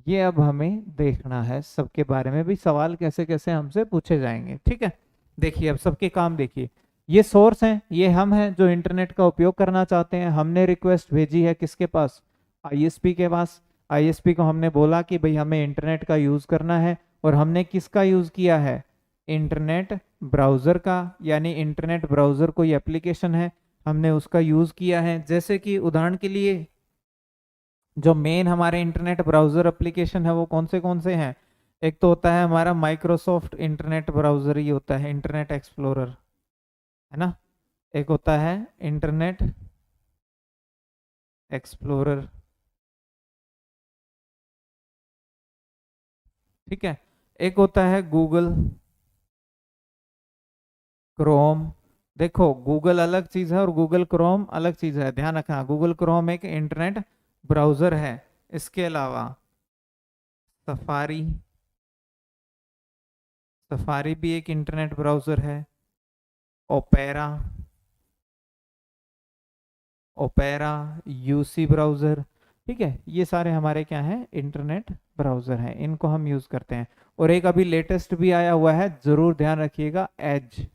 ये अब हमें देखना है, सबके बारे में भी सवाल कैसे कैसे हमसे पूछे जाएंगे। ठीक है, देखिए अब सबके काम देखिए, ये सोर्स हैं, ये हम हैं जो इंटरनेट का उपयोग करना चाहते हैं। हमने रिक्वेस्ट भेजी है किसके पास, आईएसपी के पास। आईएसपी को हमने बोला कि भाई हमें इंटरनेट का यूज करना है, और हमने किसका यूज किया है, इंटरनेट ब्राउजर का, यानी इंटरनेट ब्राउजर कोई एप्लीकेशन है, हमने उसका यूज किया है। जैसे कि उदाहरण के लिए जो मेन हमारे इंटरनेट ब्राउजर एप्लीकेशन है वो कौन से हैं, एक तो होता है हमारा माइक्रोसॉफ्ट इंटरनेट ब्राउजर, ही होता है इंटरनेट एक्सप्लोरर, है ना। एक होता है इंटरनेट एक्सप्लोरर। ठीक है, एक होता है गूगल क्रोम। देखो गूगल अलग चीज है और गूगल क्रोम अलग चीज है, ध्यान रखना। गूगल क्रोम एक इंटरनेट ब्राउजर है, इसके अलावा सफारी, सफारी भी एक इंटरनेट ब्राउजर है। Opera, opera, UC browser. ठीक है, ये सारे हमारे क्या हैं, इंटरनेट ब्राउज़र हैं, इनको हम यूज़ करते हैं। और एक अभी लेटेस्ट भी आया हुआ है, ज़रूर ध्यान रखिएगा, एज।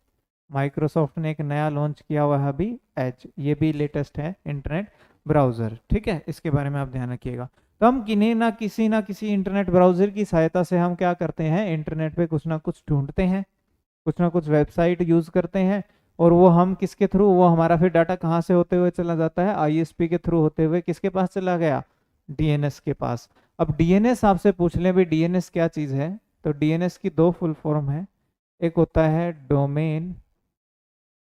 माइक्रोसॉफ्ट ने एक नया लॉन्च किया हुआ है अभी, एज, ये भी लेटेस्ट है इंटरनेट ब्राउज़र। ठीक है, इसके बारे में आप ध्यान रखिएगा। तो हम किन्हीं ना किसी इंटरनेट ब्राउज़र की सहायता से हम क्या करते हैं, इंटरनेट पे कुछ ना कुछ ढूंढते हैं, कुछ ना कुछ वेबसाइट यूज करते हैं। और वो हम किसके थ्रू, वो हमारा फिर डाटा कहाँ से होते हुए चला जाता है, आईएसपी के थ्रू होते हुए किसके पास चला गया, डीएनएस के पास। अब डीएनएस आपसे पूछ ले भाई डीएनएस क्या चीज है, तो डीएनएस की दो फुल फॉर्म है। एक होता है डोमेन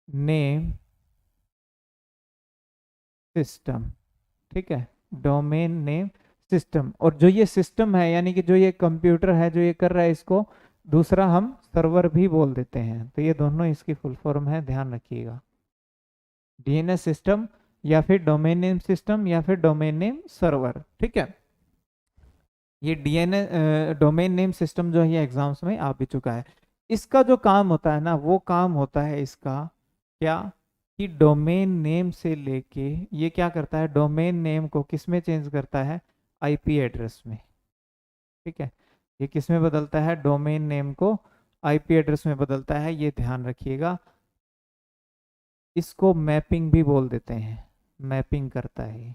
नेम सिस्टम। ठीक है, डोमेन नेम सिस्टम। और जो ये सिस्टम है, यानी कि जो ये कंप्यूटर है जो ये कर रहा है, इसको दूसरा हम सर्वर भी बोल देते हैं। तो ये दोनों इसकी फुल फॉर्म है, ध्यान रखिएगा, डीएनएस सिस्टम या फिर डोमेन नेम सिस्टम या फिर डोमेन नेम सर्वर। ठीक है, ये डीएनएस डोमेन नेम सिस्टम जो है ये एग्जाम्स में आ भी चुका है। इसका जो काम होता है ना, वो काम होता है इसका क्या, कि डोमेन नेम से लेके ये क्या करता है, डोमेन नेम को किस में चेंज करता है, आईपी एड्रेस में। ठीक है, ये किस में बदलता है, डोमेन नेम को आईपी एड्रेस में बदलता है, ये ध्यान रखिएगा। इसको मैपिंग भी बोल देते हैं, मैपिंग करता है ये।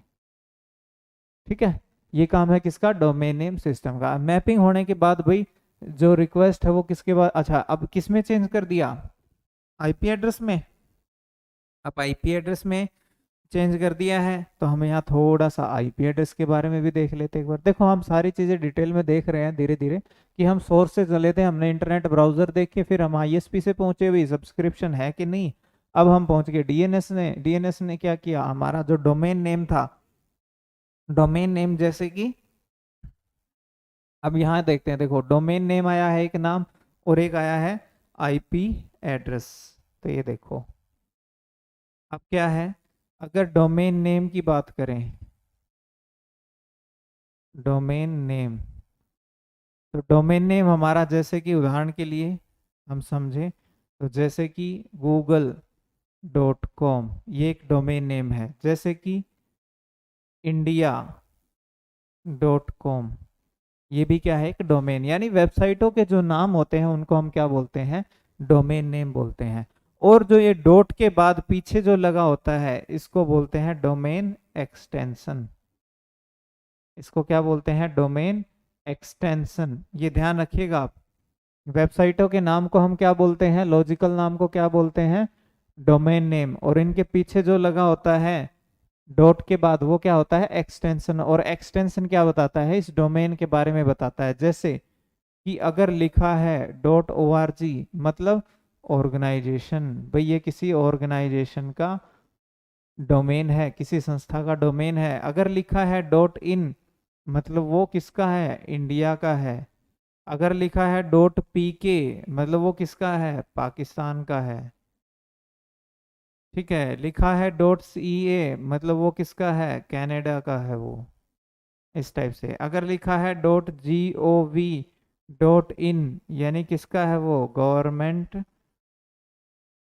ठीक है, ये काम है किसका, डोमेन नेम सिस्टम का। मैपिंग होने के बाद भाई जो रिक्वेस्ट है वो किसके बाद, अच्छा अब किस में चेंज कर दिया, आईपी एड्रेस में। अब आईपी एड्रेस में चेंज कर दिया है, तो हम यहाँ थोड़ा सा आईपी एड्रेस के बारे में भी देख लेते हैं एक बार। देखो हम सारी चीज़ें डिटेल में देख रहे हैं धीरे धीरे, कि हम सोर्स से चले थे, हमने इंटरनेट ब्राउजर देखे, फिर हम आईएसपी से पहुंचे हुए सब्सक्रिप्शन है कि नहीं। अब हम पहुंच गए डीएनएस ने। डीएनएस ने क्या किया, हमारा जो डोमेन नेम था, डोमेन नेम जैसे कि अब यहाँ देखते हैं, देखो डोमेन नेम आया है एक नाम, और एक आया है आईपी एड्रेस। तो ये देखो अब क्या है, अगर डोमेन नेम की बात करें, डोमेन नेम तो डोमेन नेम हमारा, जैसे कि उदाहरण के लिए हम समझें तो जैसे कि google.com ये एक डोमेन नेम है, जैसे कि india.com ये भी क्या है, एक डोमेन। यानी वेबसाइटों के जो नाम होते हैं उनको हम क्या बोलते हैं, डोमेन नेम बोलते हैं। और जो ये डॉट के बाद पीछे जो लगा होता है इसको बोलते हैं डोमेन एक्सटेंशन। इसको क्या बोलते हैं, डोमेन एक्सटेंशन। ये ध्यान रखिएगा आप। वेबसाइटों के नाम को हम क्या बोलते हैं, लॉजिकल नाम को क्या बोलते हैं, डोमेन नेम। और इनके पीछे जो लगा होता है डॉट के बाद वो क्या होता है, एक्सटेंशन। और एक्सटेंशन क्या बताता है, इस डोमेन के बारे में बताता है। जैसे कि अगर लिखा है .org मतलब ऑर्गेनाइजेशन, भाई ये किसी ऑर्गेनाइजेशन का डोमेन है, किसी संस्था का डोमेन है। अगर लिखा है .in मतलब वो किसका है, इंडिया का है। अगर लिखा है .pk मतलब वो किसका है, पाकिस्तान का है। ठीक है, लिखा है .ca मतलब वो किसका है, कनाडा का है वो। इस टाइप से अगर लिखा है .gov.in यानी किसका है वो, गवर्नमेंट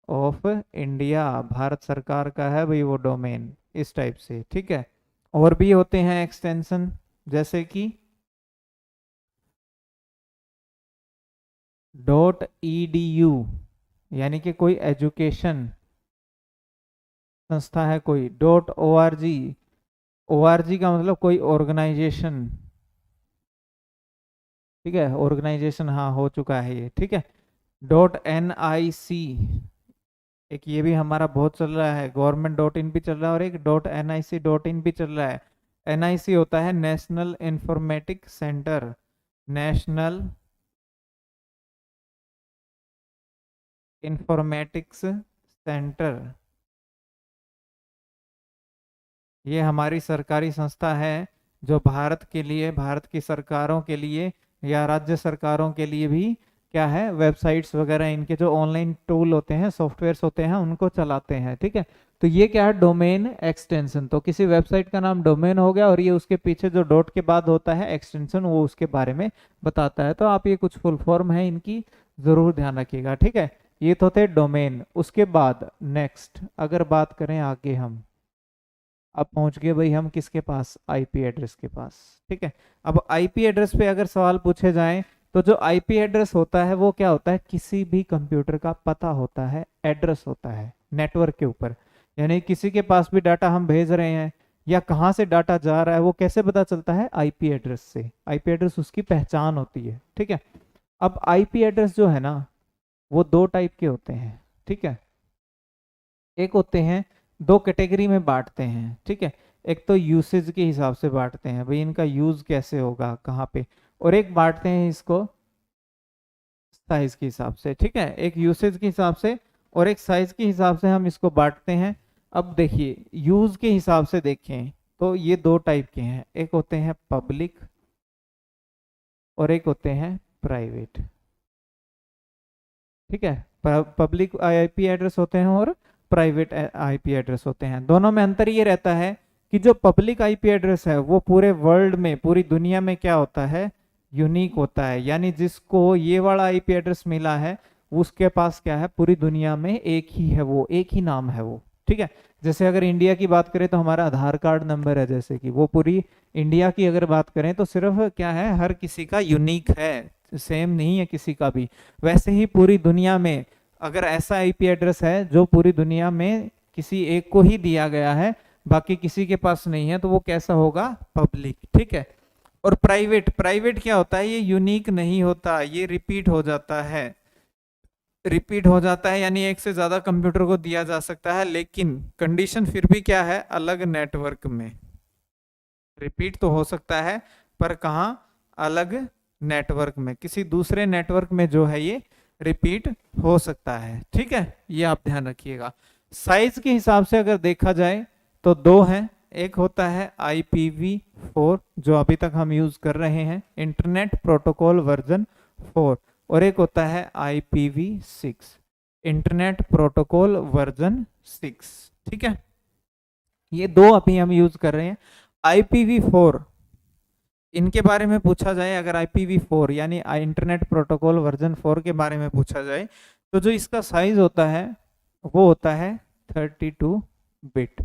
ऑफ इंडिया, भारत सरकार का है भाई वो डोमेन। इस टाइप से, ठीक है। और भी होते हैं एक्सटेंशन, जैसे कि .edu यानी कि कोई एजुकेशन संस्था है कोई। .org, org का मतलब कोई ऑर्गेनाइजेशन। ठीक है, ऑर्गेनाइजेशन हाँ हो चुका है ये, ठीक है। .nic एक ये भी हमारा बहुत चल रहा है, government.in भी चल रहा है और एक .nic.in भी चल रहा है। NIC होता है national informatic centre, national informatics centre. ये हमारी सरकारी संस्था है जो भारत के लिए, भारत की सरकारों के लिए या राज्य सरकारों के लिए भी क्या है, वेबसाइट्स वगैरह इनके जो ऑनलाइन टूल होते हैं, सॉफ्टवेयर्स होते हैं, उनको चलाते हैं। ठीक है, तो ये क्या है, डोमेन एक्सटेंशन। तो किसी वेबसाइट का नाम डोमेन हो गया और ये उसके पीछे जो डॉट के बाद होता है एक्सटेंशन, वो उसके बारे में बताता है। तो आप ये कुछ फुल फॉर्म है इनकी, जरूर ध्यान रखिएगा। ठीक है, ये तो थे डोमेन। उसके बाद नेक्स्ट अगर बात करें आगे, हम अब पहुंच गए भाई हम किसके पास, आईपी एड्रेस के पास। ठीक है, अब आईपी एड्रेस पे अगर सवाल पूछे जाएं तो जो आईपी एड्रेस होता है वो क्या होता है, किसी भी कंप्यूटर का पता होता है, एड्रेस होता है नेटवर्क के ऊपर। यानी किसी के पास भी डाटा हम भेज रहे हैं या कहाँ से डाटा जा रहा है वो कैसे पता चलता है, आईपी एड्रेस से। आईपी एड्रेस उसकी पहचान होती है। ठीक है, अब आईपी एड्रेस जो है ना वो दो टाइप के होते हैं। ठीक है, एक होते हैं, दो कैटेगरी में बांटते हैं। ठीक है, एक तो यूसेज के हिसाब से बांटते हैं, भाई इनका यूज कैसे होगा कहाँ पे। और एक बांटते हैं इसको साइज के हिसाब से। ठीक है, एक यूसेज के हिसाब से और एक साइज के हिसाब से हम इसको बांटते हैं। अब देखिए यूज के हिसाब से देखें तो ये दो टाइप के हैं, एक होते हैं पब्लिक और एक होते हैं प्राइवेट। ठीक है, पब्लिक आईपी एड्रेस होते हैं और प्राइवेट आईपी एड्रेस होते हैं। दोनों में अंतर ये रहता है कि जो पब्लिक आईपी एड्रेस है वो पूरे वर्ल्ड में, पूरी दुनिया में क्या होता है, यूनिक होता है। यानी जिसको ये वाला आईपी एड्रेस मिला है उसके पास क्या है, पूरी दुनिया में एक ही है, वो एक ही नाम है वो। ठीक है, जैसे अगर इंडिया की बात करें तो हमारा आधार कार्ड नंबर है, जैसे कि वो पूरी इंडिया की अगर बात करें तो सिर्फ क्या है, हर किसी का यूनिक है, सेम नहीं है किसी का भी। वैसे ही पूरी दुनिया में अगर ऐसा आईपी एड्रेस है जो पूरी दुनिया में किसी एक को ही दिया गया है, बाकी किसी के पास नहीं है, तो वो कैसा होगा, पब्लिक। ठीक है, और प्राइवेट, प्राइवेट क्या होता है, ये यूनिक नहीं होता, ये रिपीट हो जाता है। रिपीट हो जाता है यानी एक से ज्यादा कंप्यूटर को दिया जा सकता है, लेकिन कंडीशन फिर भी क्या है, अलग नेटवर्क में। रिपीट तो हो सकता है पर कहाँ, अलग नेटवर्क में, किसी दूसरे नेटवर्क में जो है ये रिपीट हो सकता है। ठीक है, ये आप ध्यान रखिएगा। साइज के हिसाब से अगर देखा जाए तो दो हैं, एक होता है IPv4 जो अभी तक हम यूज कर रहे हैं, इंटरनेट प्रोटोकॉल वर्जन 4, और एक होता है IPv6, इंटरनेट प्रोटोकॉल वर्जन 6। ठीक है, ये दो अभी हम यूज कर रहे हैं। IPv4 इनके बारे में पूछा जाए, अगर IPv4 यानी इंटरनेट प्रोटोकॉल वर्जन 4 के बारे में पूछा जाए, तो जो इसका साइज होता है वो होता है 32 बिट।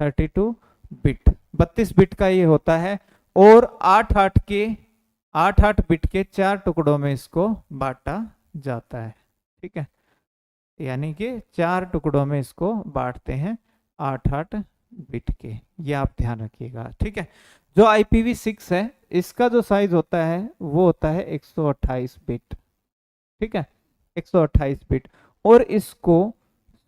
32 बिट 32 बिट का ये होता है, और 8 बिट के 4 टुकड़ों में इसको बांटा जाता है। ठीक है, यानी कि 4 टुकड़ों में इसको बांटते हैं 8 बिट के, ये आप ध्यान रखिएगा। ठीक है, जो IPv6 है इसका जो साइज होता है वो होता है 128 बिट। ठीक है, 128 बिट, और इसको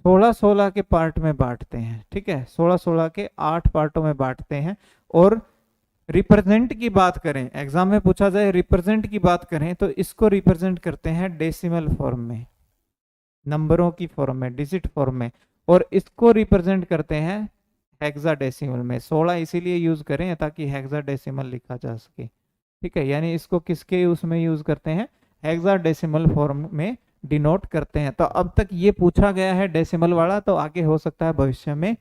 16-16 के पार्ट में बांटते हैं। ठीक है, 16-16 के 8 पार्टों में बांटते हैं। और रिप्रेजेंट की बात करें, एग्जाम में पूछा जाए रिप्रेजेंट की बात करें, तो इसको रिप्रेजेंट करते हैं डेसिमल फॉर्म में, नंबरों की फॉर्म में, डिजिट फॉर्म में, और इसको रिप्रेजेंट करते हैं हेक्साडेसिमल में। 16 इसीलिए यूज करें ताकि हेक्साडेसिमल लिखा जा सके। ठीक है, यानी इसको किसके उसमें यूज करते हैं, हेक्साडेसिमल फॉर्म में डिनोट करते हैं। तो अब तक ये पूछा गया है डेसिमल वाला, तो आगे हो सकता है भविष्य में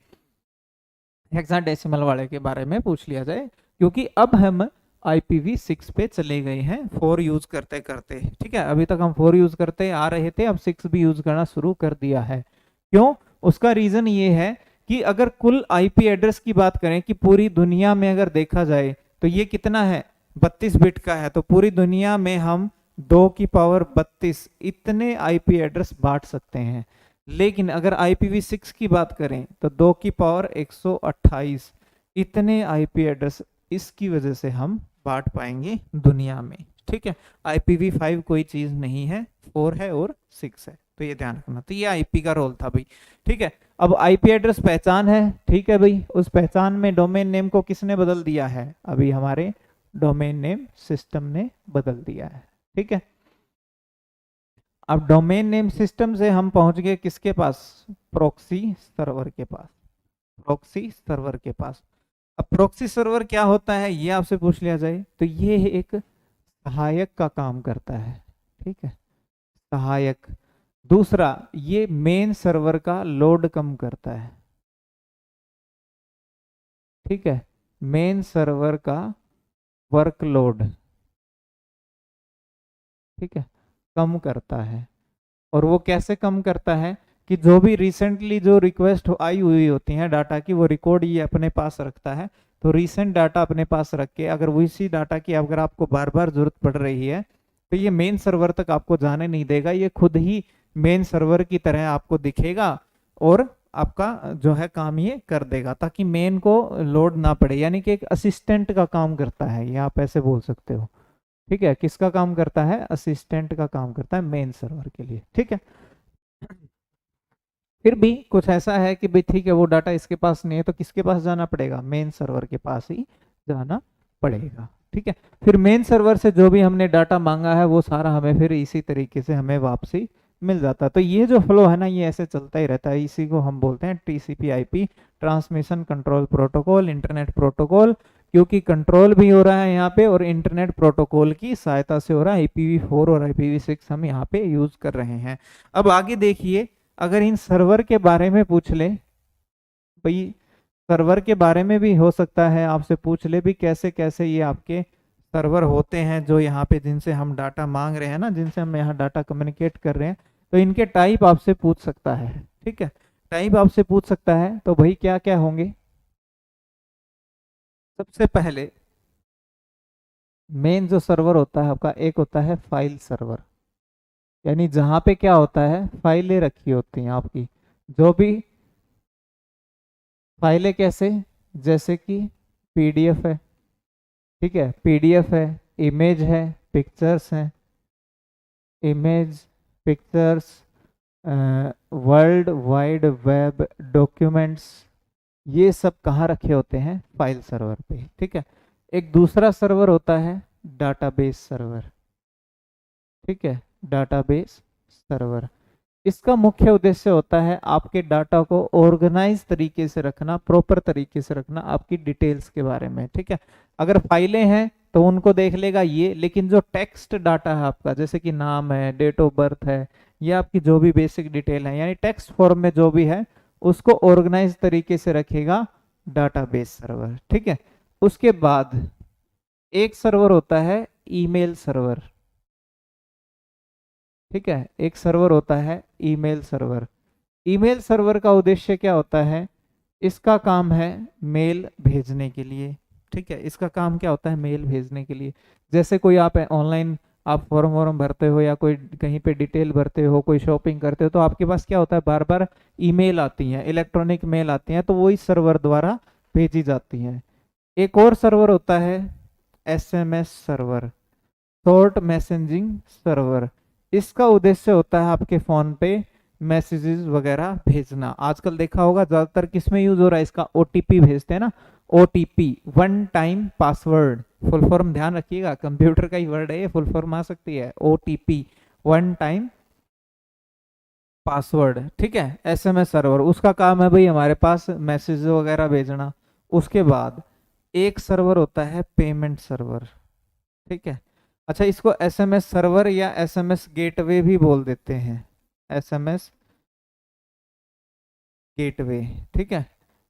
हेक्साडेसिमल वाले के बारे में पूछ लिया जाए, क्योंकि अब हम IPv6 पे चले गए हैं 4 यूज करते करते। ठीक है, अभी तक हम 4 यूज करते आ रहे थे, अब 6 भी यूज करना शुरू कर दिया है। क्यों? उसका रीजन ये है कि अगर कुल IP एड्रेस की बात करें कि पूरी दुनिया में अगर देखा जाए तो ये कितना है, 32 बिट का है। तो पूरी दुनिया में हम 2 की पावर 32 इतने IP एड्रेस बांट सकते हैं। लेकिन अगर IPv6 की बात करें तो 2 की पावर 128 इतने IP एड्रेस इसकी वजह से हम बांट पाएंगे दुनिया में। ठीक है, IPv5 कोई चीज नहीं है, 4 है और 6 है, तो ये ध्यान रखना। तो ये IP का रोल था भाई। ठीक है, अब IP एड्रेस पहचान है। ठीक है भाई, उस पहचान में डोमेन नेम को किसने बदल दिया है, अभी हमारे डोमेन नेम सिस्टम ने बदल दिया है। ठीक है, अब डोमेन नेम सिस्टम से हम पहुंच गए किसके पास, प्रॉक्सी सर्वर के पास। प्रॉक्सी सर्वर के पास, अब प्रॉक्सी सर्वर क्या होता है ये आपसे पूछ लिया जाए तो ये एक सहायक का काम करता है। ठीक है, सहायक। दूसरा, ये मेन सर्वर का लोड कम करता है। ठीक है, मेन सर्वर का वर्कलोड, ठीक है, कम करता है। और वो कैसे कम करता है कि जो भी रिसेंटली जो रिक्वेस्ट आई हुई होती है डाटा की, वो रिकॉर्ड ये अपने पास रखता है। तो रिसेंट डाटा अपने पास रख के अगर उसी डाटा की अगर आपको बार बार जरूरत पड़ रही है तो ये मेन सर्वर तक आपको जाने नहीं देगा, ये खुद ही मेन सर्वर की तरह आपको दिखेगा और आपका जो है काम ये कर देगा, ताकि मेन को लोड ना पड़े। यानी कि एक असिस्टेंट का काम करता है, ये आप ऐसे बोल सकते हो। ठीक है, किसका काम करता है, असिस्टेंट का काम करता है मेन सर्वर के लिए। ठीक है, फिर भी कुछ ऐसा है कि भाई ठीक है वो डाटा इसके पास नहीं है तो किसके पास जाना पड़ेगा, मेन सर्वर के पास ही जाना पड़ेगा। ठीक है, फिर मेन सर्वर से जो भी हमने डाटा मांगा है वो सारा हमें फिर इसी तरीके से हमें वापसी मिल जाता है। तो ये जो फ्लो है ना ये ऐसे चलता ही रहता है, इसी को हम बोलते हैं TCP/IP, transmission control protocol, internet protocol. क्योंकि कंट्रोल भी हो रहा है यहाँ पे और इंटरनेट प्रोटोकॉल की सहायता से हो रहा है। IPv4 और IPv6 हम यहाँ पे यूज कर रहे हैं। अब आगे देखिए, अगर इन सर्वर के बारे में पूछ ले, भाई सर्वर के बारे में भी हो सकता है आपसे पूछ ले भी कैसे कैसे ये आपके सर्वर होते हैं जो यहाँ पे जिनसे हम डाटा मांग रहे हैं ना, जिनसे हम यहाँ डाटा कम्युनिकेट कर रहे हैं, तो इनके टाइप आपसे पूछ सकता है। ठीक है, टाइप आपसे पूछ सकता है, तो भाई क्या क्या होंगे। सबसे पहले मेन जो सर्वर होता है आपका, एक होता है फाइल सर्वर, यानी जहां पे क्या होता है फाइलें रखी होती हैं आपकी, जो भी फाइलें कैसे, जैसे कि PDF है। ठीक है, PDF है, इमेज है, पिक्चर्स हैं, image, pictures, world wide web documents, ये सब कहाँ रखे होते हैं, फाइल सर्वर पे। ठीक है, एक दूसरा सर्वर होता है डाटाबेस सर्वर। ठीक है, डाटाबेस सर्वर, इसका मुख्य उद्देश्य होता है आपके डाटा को ऑर्गेनाइज तरीके से रखना, प्रॉपर तरीके से रखना आपकी डिटेल्स के बारे में। ठीक है, अगर फाइलें हैं तो उनको देख लेगा ये, लेकिन जो टेक्स्ट डाटा है आपका, जैसे कि नाम है, डेट ऑफ बर्थ है, ये आपकी जो भी बेसिक डिटेल है यानी टेक्स्ट फॉर्म में जो भी है उसको ऑर्गेनाइज तरीके से रखेगा डाटाबेस सर्वर। ठीक है, उसके बाद एक सर्वर होता है ईमेल सर्वर, ठीक है, एक सर्वर होता है ईमेल सर्वर। ईमेल सर्वर का उद्देश्य क्या होता है, इसका काम है मेल भेजने के लिए, ठीक है, इसका काम क्या होता है, मेल भेजने के लिए। जैसे कोई आप ऑनलाइन आप फॉर्म वॉर्म भरते हो या कोई कहीं पे डिटेल भरते हो, कोई शॉपिंग करते हो, तो आपके पास क्या होता है, बार बार ईमेल आती हैं, इलेक्ट्रॉनिक मेल आती हैं, तो वो इस सर्वर द्वारा भेजी जाती हैं। एक और सर्वर होता है SMS server, short messaging server. इसका उद्देश्य होता है आपके फोन पे मैसेजेस वगैरह भेजना। आजकल देखा होगा ज्यादातर किस में यूज हो रहा है इसका, ओटीपी भेजते हैं ना, OTP, one time password, full form ध्यान रखिएगा, कंप्यूटर का ही वर्ड है ये, फुल फॉर्म आ सकती है, ओटीपी, वन टाइम पासवर्ड, ठीक है। एसएमएस सर्वर उसका काम है भाई हमारे पास मैसेज वगैरह भेजना। उसके बाद एक सर्वर होता है पेमेंट सर्वर, ठीक है। अच्छा, इसको एसएमएस सर्वर या एसएमएस गेटवे भी बोल देते हैं, एसएमएस गेटवे, ठीक है,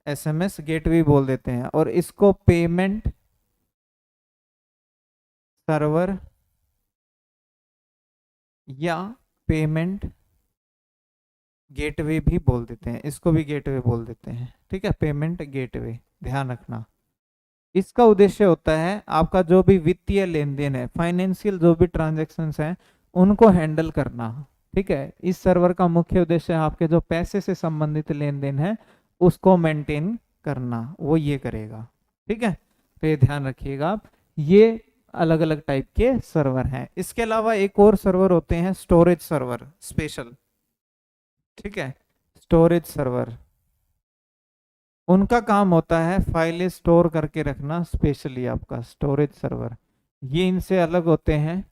एसएमएस गेटवे बोल देते हैं। और इसको पेमेंट सर्वर या पेमेंट गेटवे भी बोल देते हैं, इसको भी गेटवे बोल देते हैं, ठीक है, पेमेंट गेटवे, ध्यान रखना। इसका उद्देश्य होता है आपका जो भी वित्तीय लेन देन है, फाइनेंशियल जो भी ट्रांजैक्शंस हैं, उनको हैंडल करना, ठीक है। इस सर्वर का मुख्य उद्देश्य आपके जो पैसे से संबंधित लेन देन है उसको मेंटेन करना, वो ये करेगा, ठीक है। तो ये ध्यान रखिएगा आप, ये अलग अलग टाइप के सर्वर हैं। इसके अलावा एक और सर्वर होते हैं स्टोरेज सर्वर स्पेशल, ठीक है, स्टोरेज सर्वर। उनका काम होता है फाइलें स्टोर करके रखना, स्पेशली आपका स्टोरेज सर्वर। ये इनसे अलग होते हैं,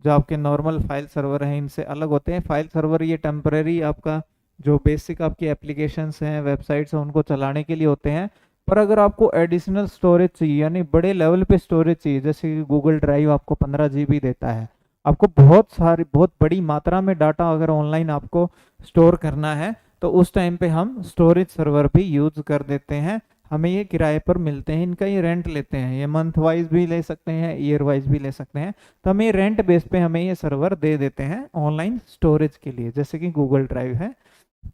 जो आपके नॉर्मल फाइल सर्वर हैं इनसे अलग होते हैं। फाइल सर्वर ये टेम्पररी आपका जो बेसिक आपकी एप्लीकेशंस हैं, वेबसाइट्स हैं, उनको चलाने के लिए होते हैं। पर अगर आपको एडिशनल स्टोरेज चाहिए, यानी बड़े लेवल पे स्टोरेज चाहिए, जैसे कि गूगल ड्राइव आपको 15 GB देता है, आपको बहुत बड़ी मात्रा में डाटा अगर ऑनलाइन आपको स्टोर करना है, तो उस टाइम पे हम स्टोरेज सर्वर भी यूज कर देते हैं। हमें ये किराए पर मिलते हैं, इनका ये रेंट लेते हैं, ये मंथ वाइज भी ले सकते हैं, ईयर वाइज भी ले सकते हैं। तो हमें रेंट बेस पे हमें ये सर्वर दे देते हैं ऑनलाइन स्टोरेज के लिए, जैसे कि गूगल ड्राइव है,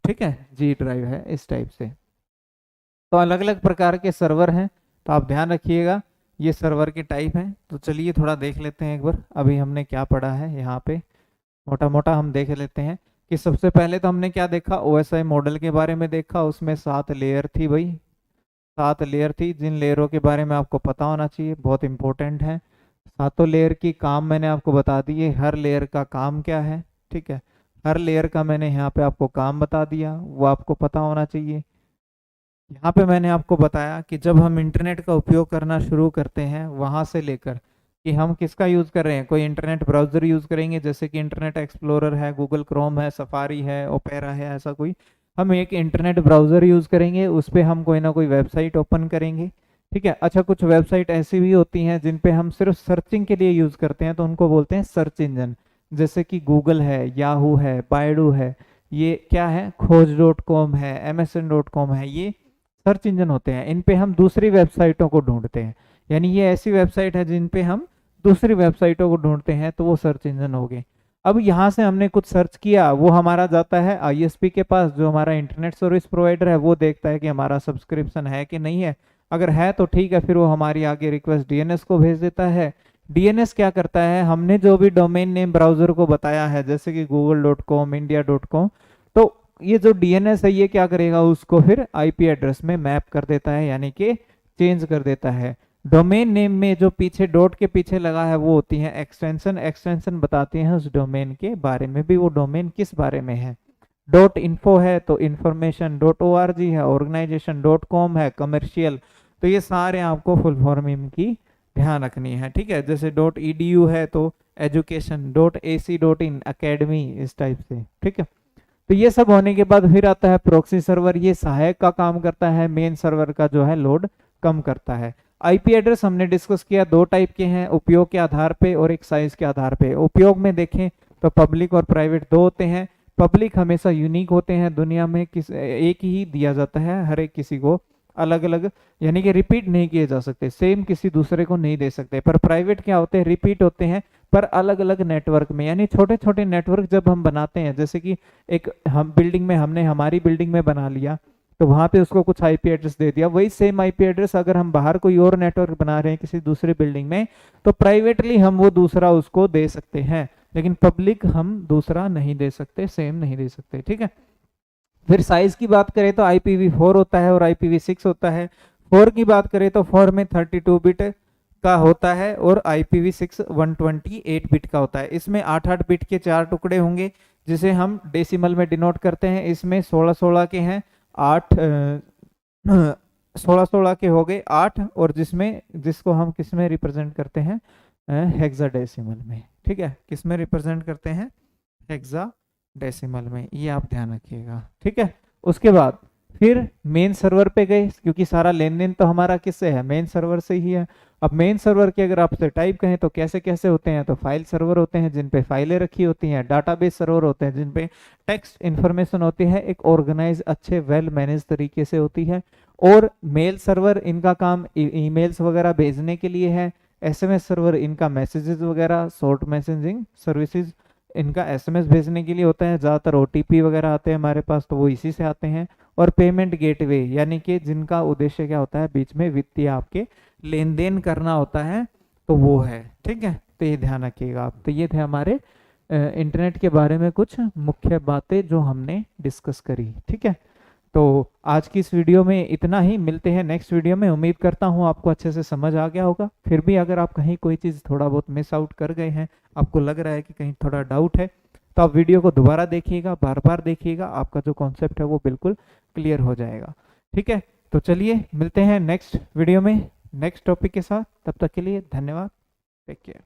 ठीक है, जी ड्राइव है, इस टाइप से। तो अलग अलग प्रकार के सर्वर हैं, तो आप ध्यान रखिएगा ये सर्वर के टाइप हैं। तो चलिए थोड़ा देख लेते हैं एक बार, अभी हमने क्या पढ़ा है यहाँ पे, मोटा मोटा हम देख लेते हैं कि सबसे पहले तो हमने क्या देखा, ओएसआई मॉडल के बारे में देखा। उसमें 7 लेयर थी भाई, 7 लेयर थी, जिन लेयरों के बारे में आपको पता होना चाहिए, बहुत इंपॉर्टेंट है। 7 लेयर की काम मैंने आपको बता दिए, हर लेयर का काम क्या है, ठीक है, हर लेयर का मैंने यहाँ पे आपको काम बता दिया, वो आपको पता होना चाहिए। यहाँ पे मैंने आपको बताया कि जब हम इंटरनेट का उपयोग करना शुरू करते हैं, वहाँ से लेकर कि हम किसका यूज़ कर रहे हैं, कोई इंटरनेट ब्राउज़र यूज़ करेंगे, जैसे कि इंटरनेट एक्सप्लोरर है, गूगल क्रोम है, सफारी है, ओपेरा है, ऐसा कोई हम एक इंटरनेट ब्राउज़र यूज़ करेंगे, उस पर हम कोई ना कोई वेबसाइट ओपन करेंगे, ठीक है। अच्छा, कुछ वेबसाइट ऐसी भी होती हैं जिन पे हम सिर्फ सर्चिंग के लिए यूज़ करते हैं, तो उनको बोलते हैं सर्च इंजन, जैसे कि गूगल है, याहू है, बायडू है, ये क्या है, खोज.com है, MSN.com है, ये सर्च इंजन होते हैं। इन पे हम दूसरी वेबसाइटों को ढूंढते हैं, यानी ये ऐसी वेबसाइट है जिन पे हम दूसरी वेबसाइटों को ढूंढते हैं, तो वो सर्च इंजन हो गए। अब यहाँ से हमने कुछ सर्च किया, वो हमारा जाता है आईएसपी के पास, जो हमारा इंटरनेट सर्विस प्रोवाइडर है, वो देखता है कि हमारा सब्सक्रिप्शन है कि नहीं है। अगर है तो ठीक है, फिर वो हमारी आगे रिक्वेस्ट डीएनएस को भेज देता है। डीएनएस क्या करता है, हमने जो भी डोमेन नेम ब्राउजर को बताया है, जैसे कि google.com, india.com, तो ये जो डीएनएस है ये क्या करेगा, उसको फिर आईपी एड्रेस में मैप कर देता है, यानी कि चेंज कर देता है। डोमेन नेम में जो पीछे डॉट के पीछे लगा है वो होती है एक्सटेंशन, एक्सटेंशन बताती हैं उस डोमेन के बारे में भी, वो डोमेन किस बारे में है। .info है तो इंफॉर्मेशन, .org है ऑर्गेनाइजेशन, .com है कमर्शियल, तो ये सारे आपको फुल फॉर्म इनकी ध्यान रखनी है, ठीक है। जैसे .edu है तो एजुकेशन, .ac.in अकेडमी, इस टाइप से, ठीक है। तो ये सब होने के बाद फिर आता है प्रॉक्सी सर्वर, ये सहायक का काम करता है, मेन सर्वर का जो है लोड कम करता है। आईपी एड्रेस हमने डिस्कस किया, 2 टाइप के हैं, उपयोग के आधार पे और एक साइज के आधार पे। उपयोग में देखें तो पब्लिक और प्राइवेट 2 होते हैं। पब्लिक हमेशा यूनिक होते हैं, दुनिया में एक ही दिया जाता है हर एक किसी को। अलग अलग, यानी कि रिपीट नहीं किए जा सकते, सेम किसी दूसरे को नहीं दे सकते। पर प्राइवेट क्या होते हैं, रिपीट होते हैं पर अलग अलग नेटवर्क में, यानी छोटे छोटे नेटवर्क जब हम बनाते हैं, जैसे कि एक हम बिल्डिंग में, हमने हमारी बिल्डिंग में बना लिया तो वहां पे उसको कुछ आईपी एड्रेस दे दिया, वही सेम आईपी एड्रेस अगर हम बाहर कोई और नेटवर्क बना रहे हैं किसी दूसरी बिल्डिंग में, तो प्राइवेटली हम वो दूसरा उसको दे सकते हैं, लेकिन पब्लिक हम दूसरा नहीं दे सकते, सेम नहीं दे सकते, ठीक है। फिर साइज की बात करें तो IPv4 होता है और IPv6 होता है। 4 की बात करें तो 4 में 32 बिट का होता है और IPv6 128 बिट का होता है। इसमें 8-8 बिट के 4 टुकड़े होंगे जिसे हम डेसिमल में डिनोट करते हैं। इसमें 16-16 के हैं 8, 16-16 के हो गए 8, और जिसको हम किस में रिप्रेजेंट करते हैं, हेक्साडेसिमल में, ठीक है। किस में रिप्रेजेंट करते हैं, हेक्साडेसिमल में, ये आप ध्यान रखिएगा, ठीक है। उसके बाद फिर मेन सर्वर पे गए, क्योंकि सारा लेन देन तो हमारा किससे है, मेन सर्वर से ही है। अब मेन सर्वर के अगर आपसे टाइप कहें तो कैसे कैसे होते हैं, तो फाइल सर्वर होते हैं जिन पे फाइलें रखी होती हैं, डाटाबेस सर्वर होते हैं जिन पे टेक्स्ट इन्फॉर्मेशन होती है, एक ऑर्गेनाइज अच्छे वेल मैनेज तरीके से होती है। और मेल सर्वर, इनका काम ईमेल्स वगैरह भेजने के लिए है। SMS सर्वर इनका मैसेजेस वगैरह, शॉर्ट मैसेजिंग सर्विसेज इनका SMS भेजने के लिए होता है। ज़्यादातर OTP वगैरह आते हैं हमारे पास तो वो इसी से आते हैं। और पेमेंट गेटवे, यानी कि जिनका उद्देश्य क्या होता है, बीच में वित्तीय आपके लेन देन करना होता है, तो वो है, ठीक है। तो ये ध्यान रखिएगा आप। तो ये थे हमारे इंटरनेट के बारे में कुछ मुख्य बातें जो हमने डिस्कस करी, ठीक है। तो आज की इस वीडियो में इतना ही, मिलते हैं नेक्स्ट वीडियो में। उम्मीद करता हूँ आपको अच्छे से समझ आ गया होगा। फिर भी अगर आप कहीं कोई चीज़ थोड़ा बहुत मिस आउट कर गए हैं, आपको लग रहा है कि कहीं थोड़ा डाउट है, तो आप वीडियो को दोबारा देखिएगा, बार बार देखिएगा, आपका जो कॉन्सेप्ट है वो बिल्कुल क्लियर हो जाएगा, ठीक है। तो चलिए मिलते हैं नेक्स्ट वीडियो में नेक्स्ट टॉपिक के साथ। तब तक के लिए धन्यवाद, टेक केयर।